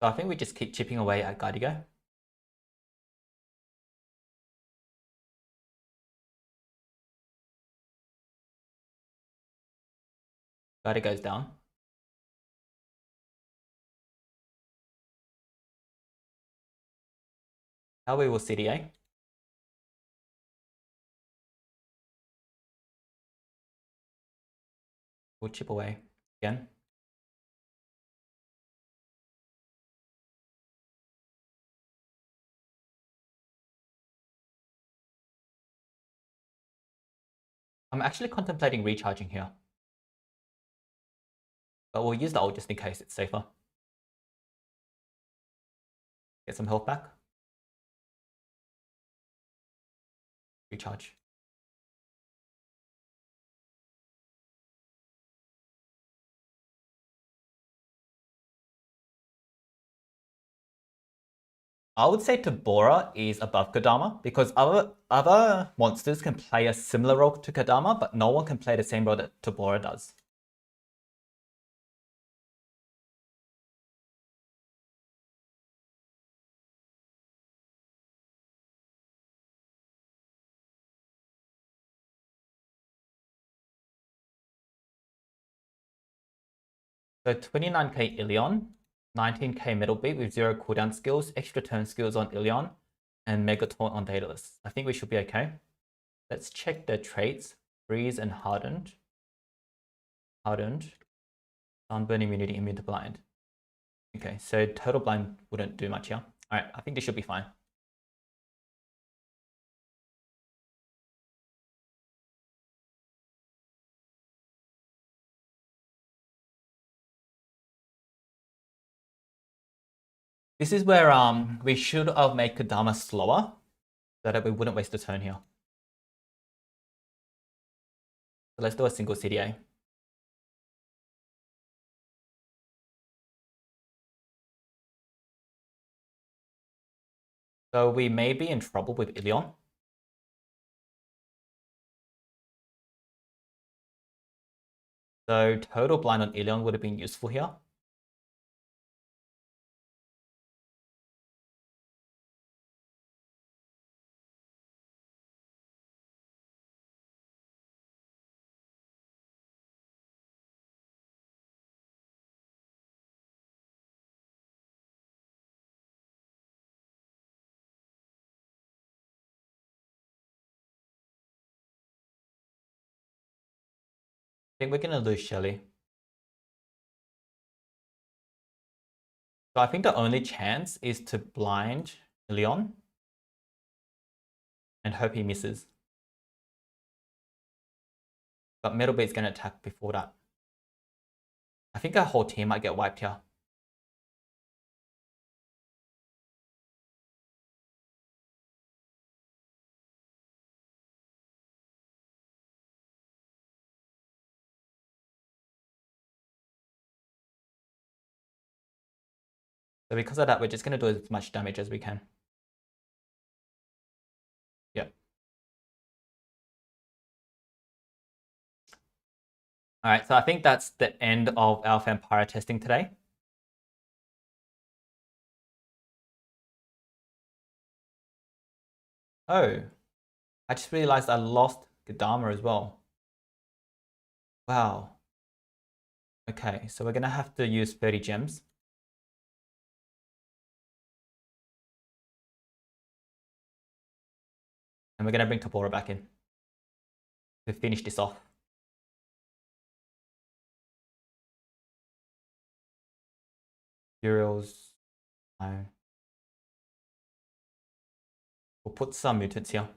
So I think we just keep chipping away at Guidigo. Glad it goes down. How we will CDA. We'll chip away again. I'm actually contemplating recharging here. But we'll use the ult just in case it's safer. Get some health back. Recharge. I would say Tabora is above Kodama because other monsters can play a similar role to Kodama, but no one can play the same role that Tabora does. So 29k Ilion, 19k Metal Beat with 0 cooldown skills, extra turn skills on Ilion, and Mega Taunt on Daedalus. I think we should be okay. Let's check their traits. Freeze and Hardened. Hardened. Sunburn immunity, immune to blind. Okay, so total blind wouldn't do much here. Alright, I think this should be fine. This is where we should have made Kodama slower so that we wouldn't waste a turn here. So let's do a single CDA. So we may be in trouble with Ilion. So total blind on Ilion would have been useful here. I think we're going to lose Shelly. So I think the only chance is to blind Ilion and hope he misses. But Metal Beat's going to attack before that. I think our whole team might get wiped here. So because of that, we're just going to do as much damage as we can. Yep. All right, so I think that's the end of our FAMPIRA testing today. Oh, I just realized I lost Kodama as well. Wow. Okay, so we're going to have to use 30 gems. And we're going to bring Tabora back in to finish this off. Materials. No. We'll put some mutants here.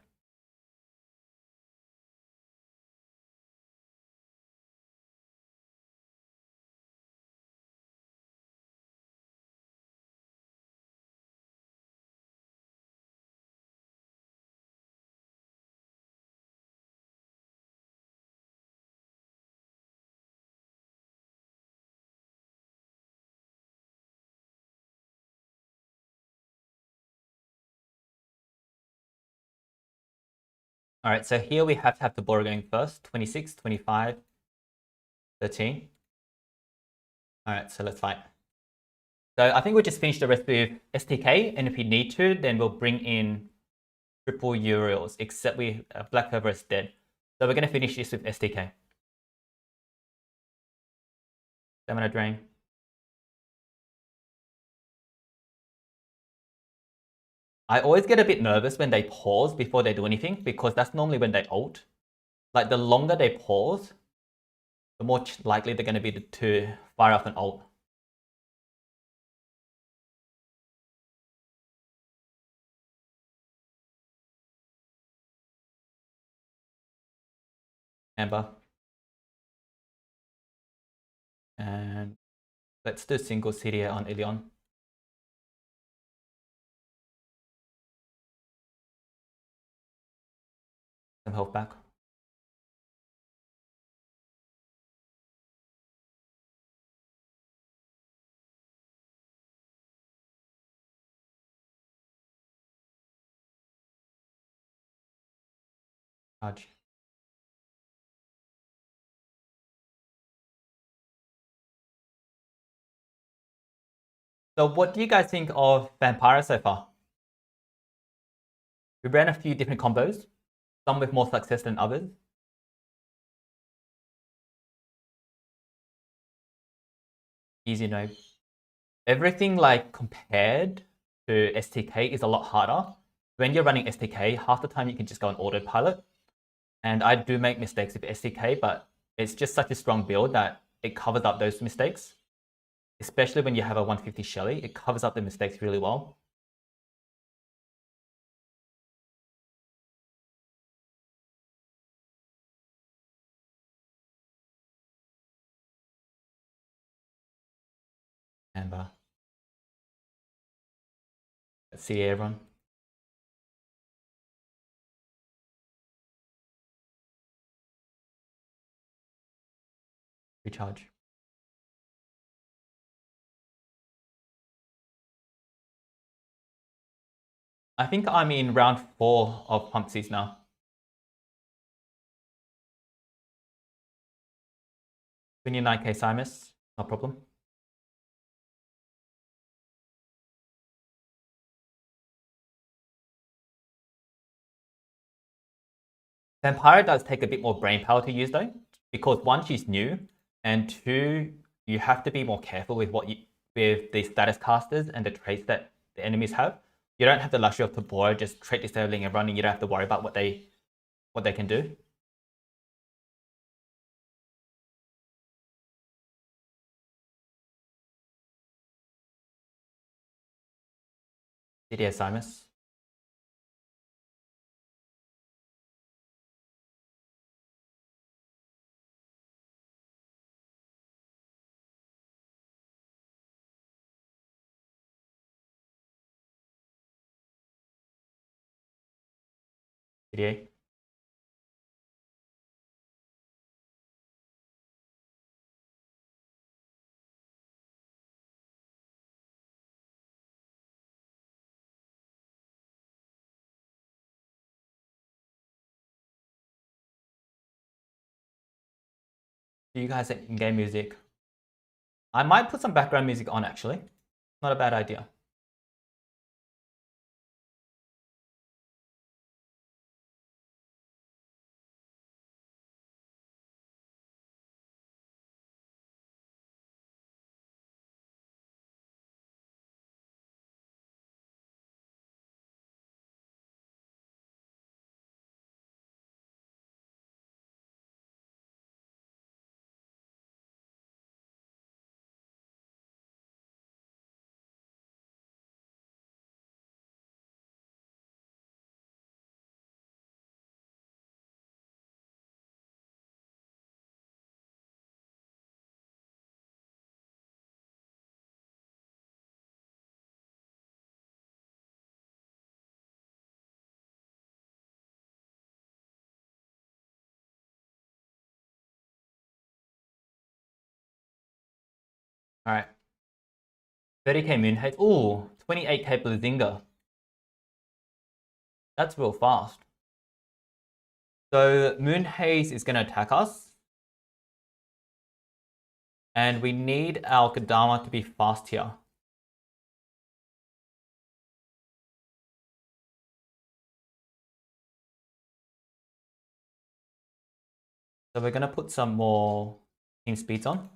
All right, so here we have to have Tabora going first. 26, 25, 13. All right, so let's fight. So I think we'll just finish the rest with STK, and if we need to, then we'll bring in triple Uriels, except Blackfeather is dead. So we're going to finish this with STK. Stamina drain. I always get a bit nervous when they pause before they do anything, because that's normally when they ult. Like, the longer they pause, the more likely they're going to be to fire off an ult. Amber. And let's do single CDA on Ilion. Some health back. Charge. So what do you guys think of FAMPIRA so far? We ran a few different combos, some with more success than others. Easy no. Everything like compared to STK is a lot harder. When you're running STK, half the time you can just go on autopilot. And I do make mistakes with STK, but it's just such a strong build that it covers up those mistakes. Especially when you have a 150 Shelly, it covers up the mistakes really well. Amber. Let's see everyone. Recharge. I think I'm in round 4 of Pump Seas now. $29K Simus, no problem. Vampire does take a bit more brain power to use though, because one, she's new, and two, you have to be more careful with with the status casters and the traits that the enemies have. You don't have the luxury of Tabora just trait disabling and running. You don't have to worry about what they can do. CDS Simus. CDA. Do you guys have in-game music? I might put some background music on actually. Not a bad idea. All right. 30K Moonhaze. Ooh, 28K Blazinga. That's real fast. So Moonhaze is going to attack us. And we need our Kodama to be fast here. So we're going to put some more team speeds on.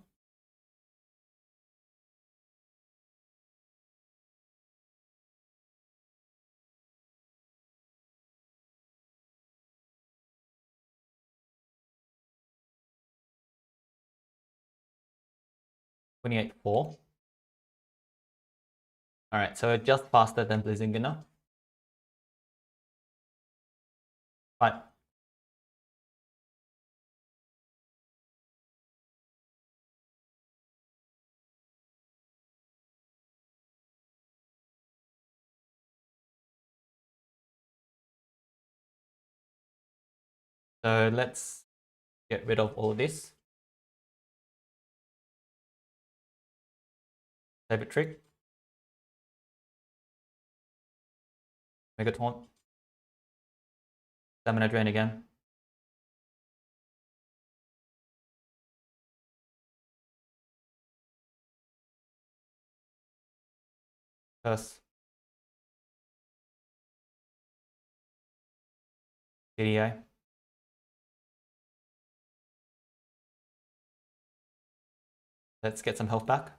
28.4. Alright, so just faster than Blizzinga. Right. So let's get rid of all of this. Favorite trick. Mega Taunt. Stamina Drain again. Curse. DDA. Let's get some health back.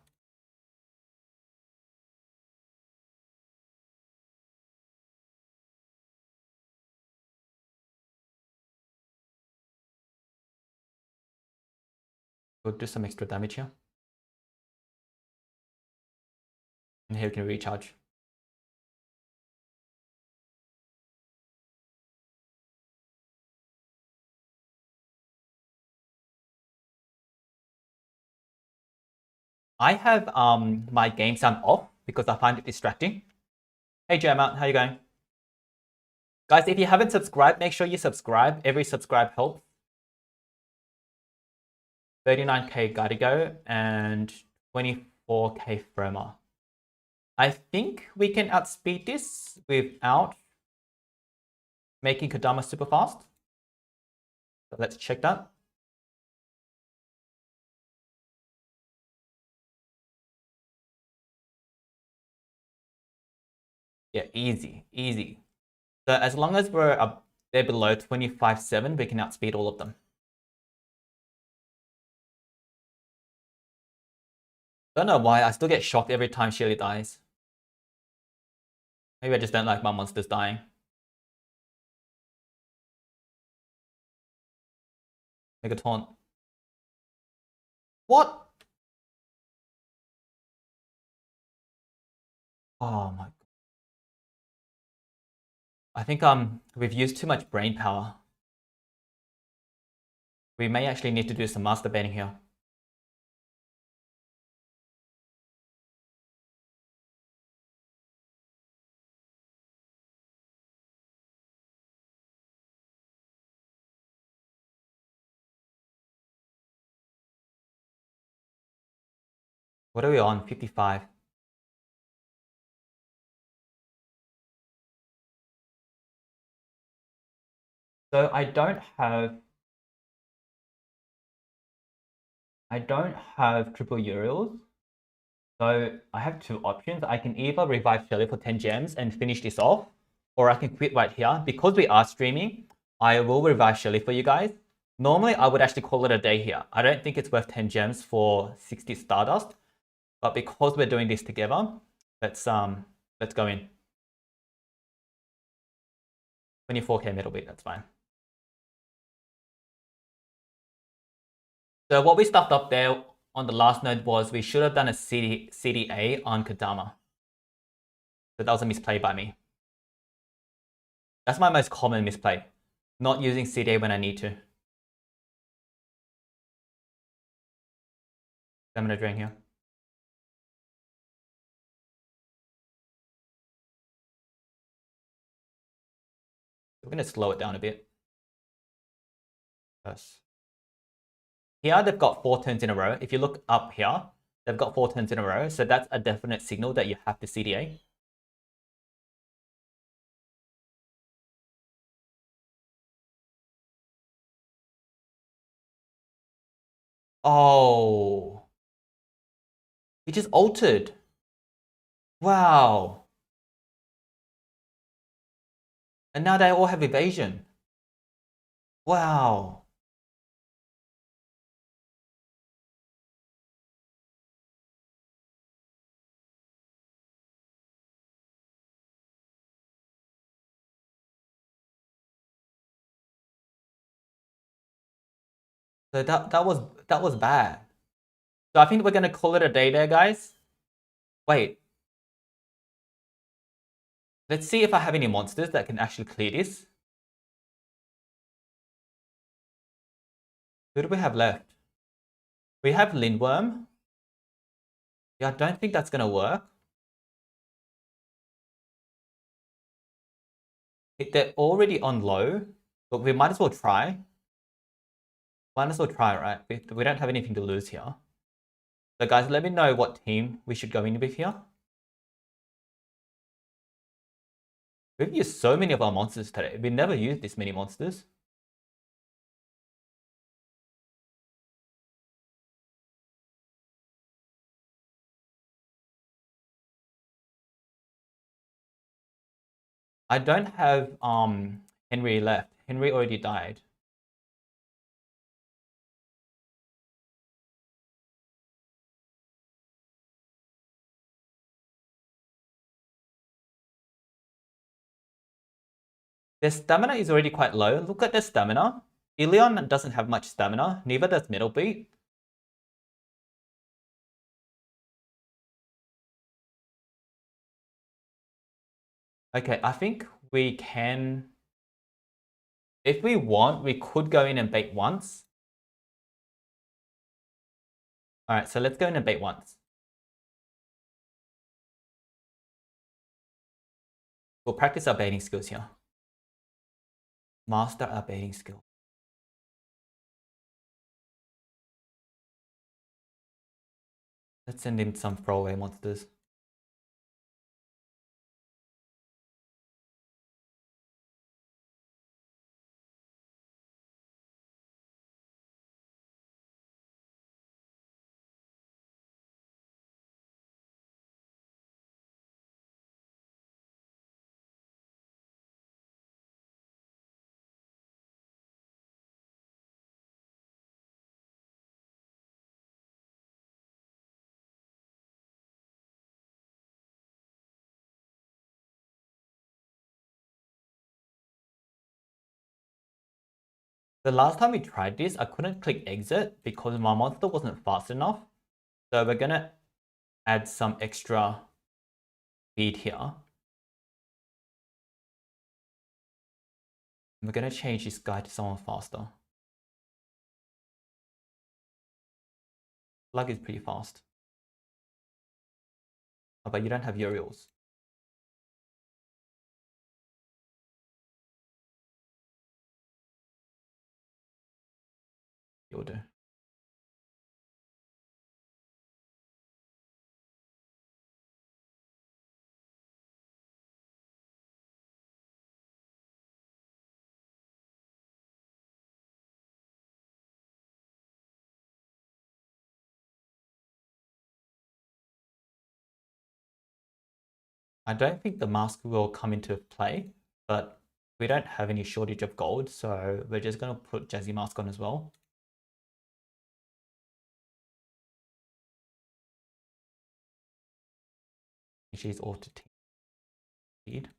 We'll do some extra damage here. And here we can recharge. I have my game sound off because I find it distracting. Hey Gemma, how you going? Guys, if you haven't subscribed, make sure you subscribe. Every subscribe helps. 39k gotta go and 24k Froma. I think we can outspeed this without making Kodama super fast. So let's check that. Yeah, easy, easy. So as long as we're up there below 25.7, we can outspeed all of them. Don't know why, I still get shocked every time Shelly dies. Maybe I just don't like my monsters dying. Mega Taunt. What? Oh my god. I think we've used too much brain power. We may actually need to do some master baiting here. What are we on? 55. So I don't have triple Uriels. So I have two options. I can either revive Shelly for 10 gems and finish this off, or I can quit right here. Because we are streaming, I will revive Shelly for you guys. Normally, I would actually call it a day here. I don't think it's worth 10 gems for 60 Stardust. But because we're doing this together, let's go in. 24k middle beat, that's fine. So what we stuffed up there on the last node was we should have done a CDA on Kodama. So that was a misplay by me. That's my most common misplay. Not using CDA when I need to. Stamina drain here. We're going to slow it down a bit. Yes. Here they've got 4 turns in a row. If you look up here, they've got 4 turns in a row. So that's a definite signal that you have to CDA. Oh. It just altered. Wow. And now they all have evasion. Wow. So that was bad. So I think we're going to call it a day there, guys. Wait. Let's see if I have any monsters that can actually clear this. Who do we have left? We have Lindworm. Yeah, I don't think that's going to work. They're already on low, but we might as well try. Might as well try, right? We don't have anything to lose here. So guys, let me know what team we should go in with here. We've used so many of our monsters today. We never used this many monsters. I don't have Henry left. Henry already died. Their stamina is already quite low. Look at their stamina. Ilion doesn't have much stamina. Neither does Middlebeat. Okay, I think we can... If we want, we could go in and bait once. Alright, so let's go in and bait once. We'll practice our baiting skills here. Master our baiting skill. Let's send in some throwaway monsters. The last time we tried this, I couldn't click exit because my monster wasn't fast enough. So we're gonna add some extra speed here. We're gonna change this guy to someone faster. Slug is pretty fast. Oh, but you don't have Uriels. You'll do. I don't think the mask will come into play, but we don't have any shortage of gold, so we're just gonna put Jazzy Mask on as well. She's auto speed.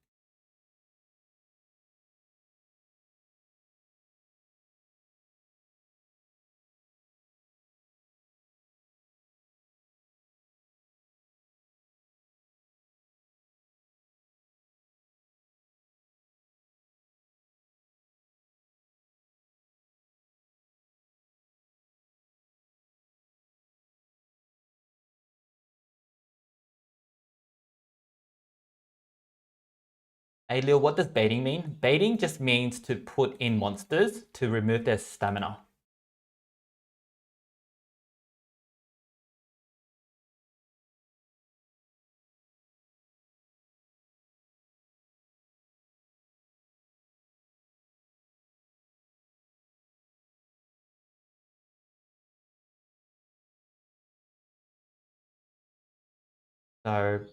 Hey Lil, what does baiting mean? Baiting just means to put in monsters to remove their stamina. So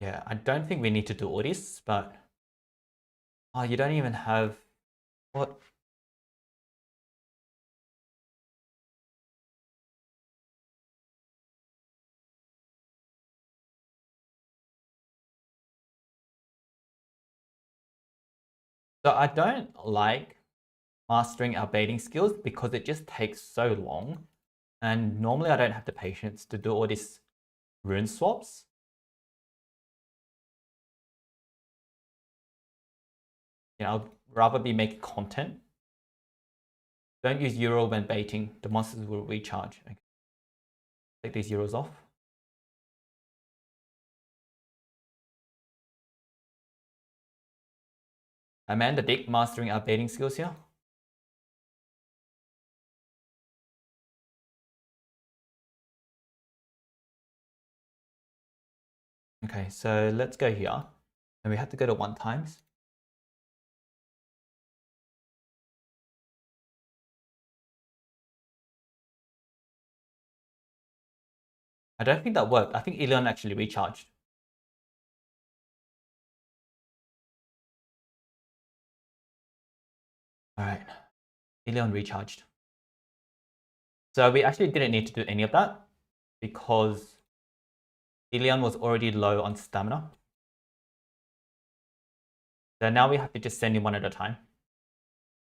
yeah, I don't think we need to do all this, but oh, you don't even have what? So I don't like mastering our baiting skills because it just takes so long. And normally I don't have the patience to do all these rune swaps. You know, I'd rather be making content. Don't use Euro when baiting. The monsters will recharge. Okay. Take these Euros off. Amanda Dick mastering our baiting skills here. Okay, so let's go here. And we have to go to 1 times. I don't think that worked. I think Ilion actually recharged. Alright. Ilion recharged. So we actually didn't need to do any of that because Ilion was already low on stamina. So now we have to just send him one at a time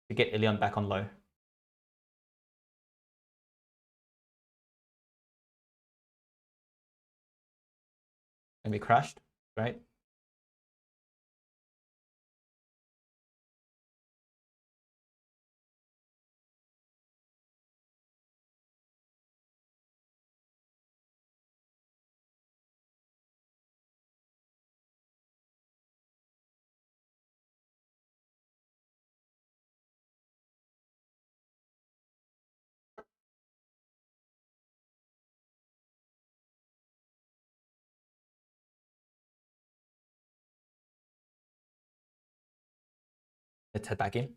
to get Ilion back on low. And we crashed, right? Let's head back in.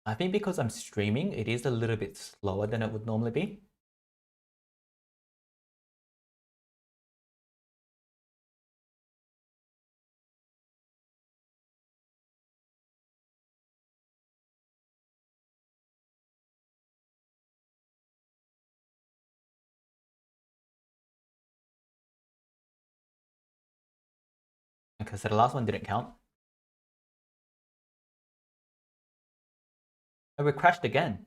I think because I'm streaming, it is a little bit slower than it would normally be. Okay, so the last one didn't count. And we crashed again.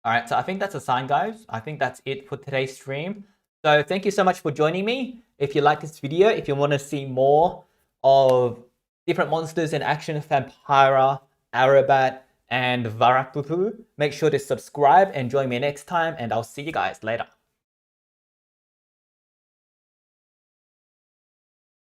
Alright, so I think that's a sign, guys. I think that's it for today's stream. So thank you so much for joining me. If you like this video, if you want to see more of different monsters in action, FAMPIRA, Arabat, and Varakpupu, make sure to subscribe and join me next time, and I'll see you guys later.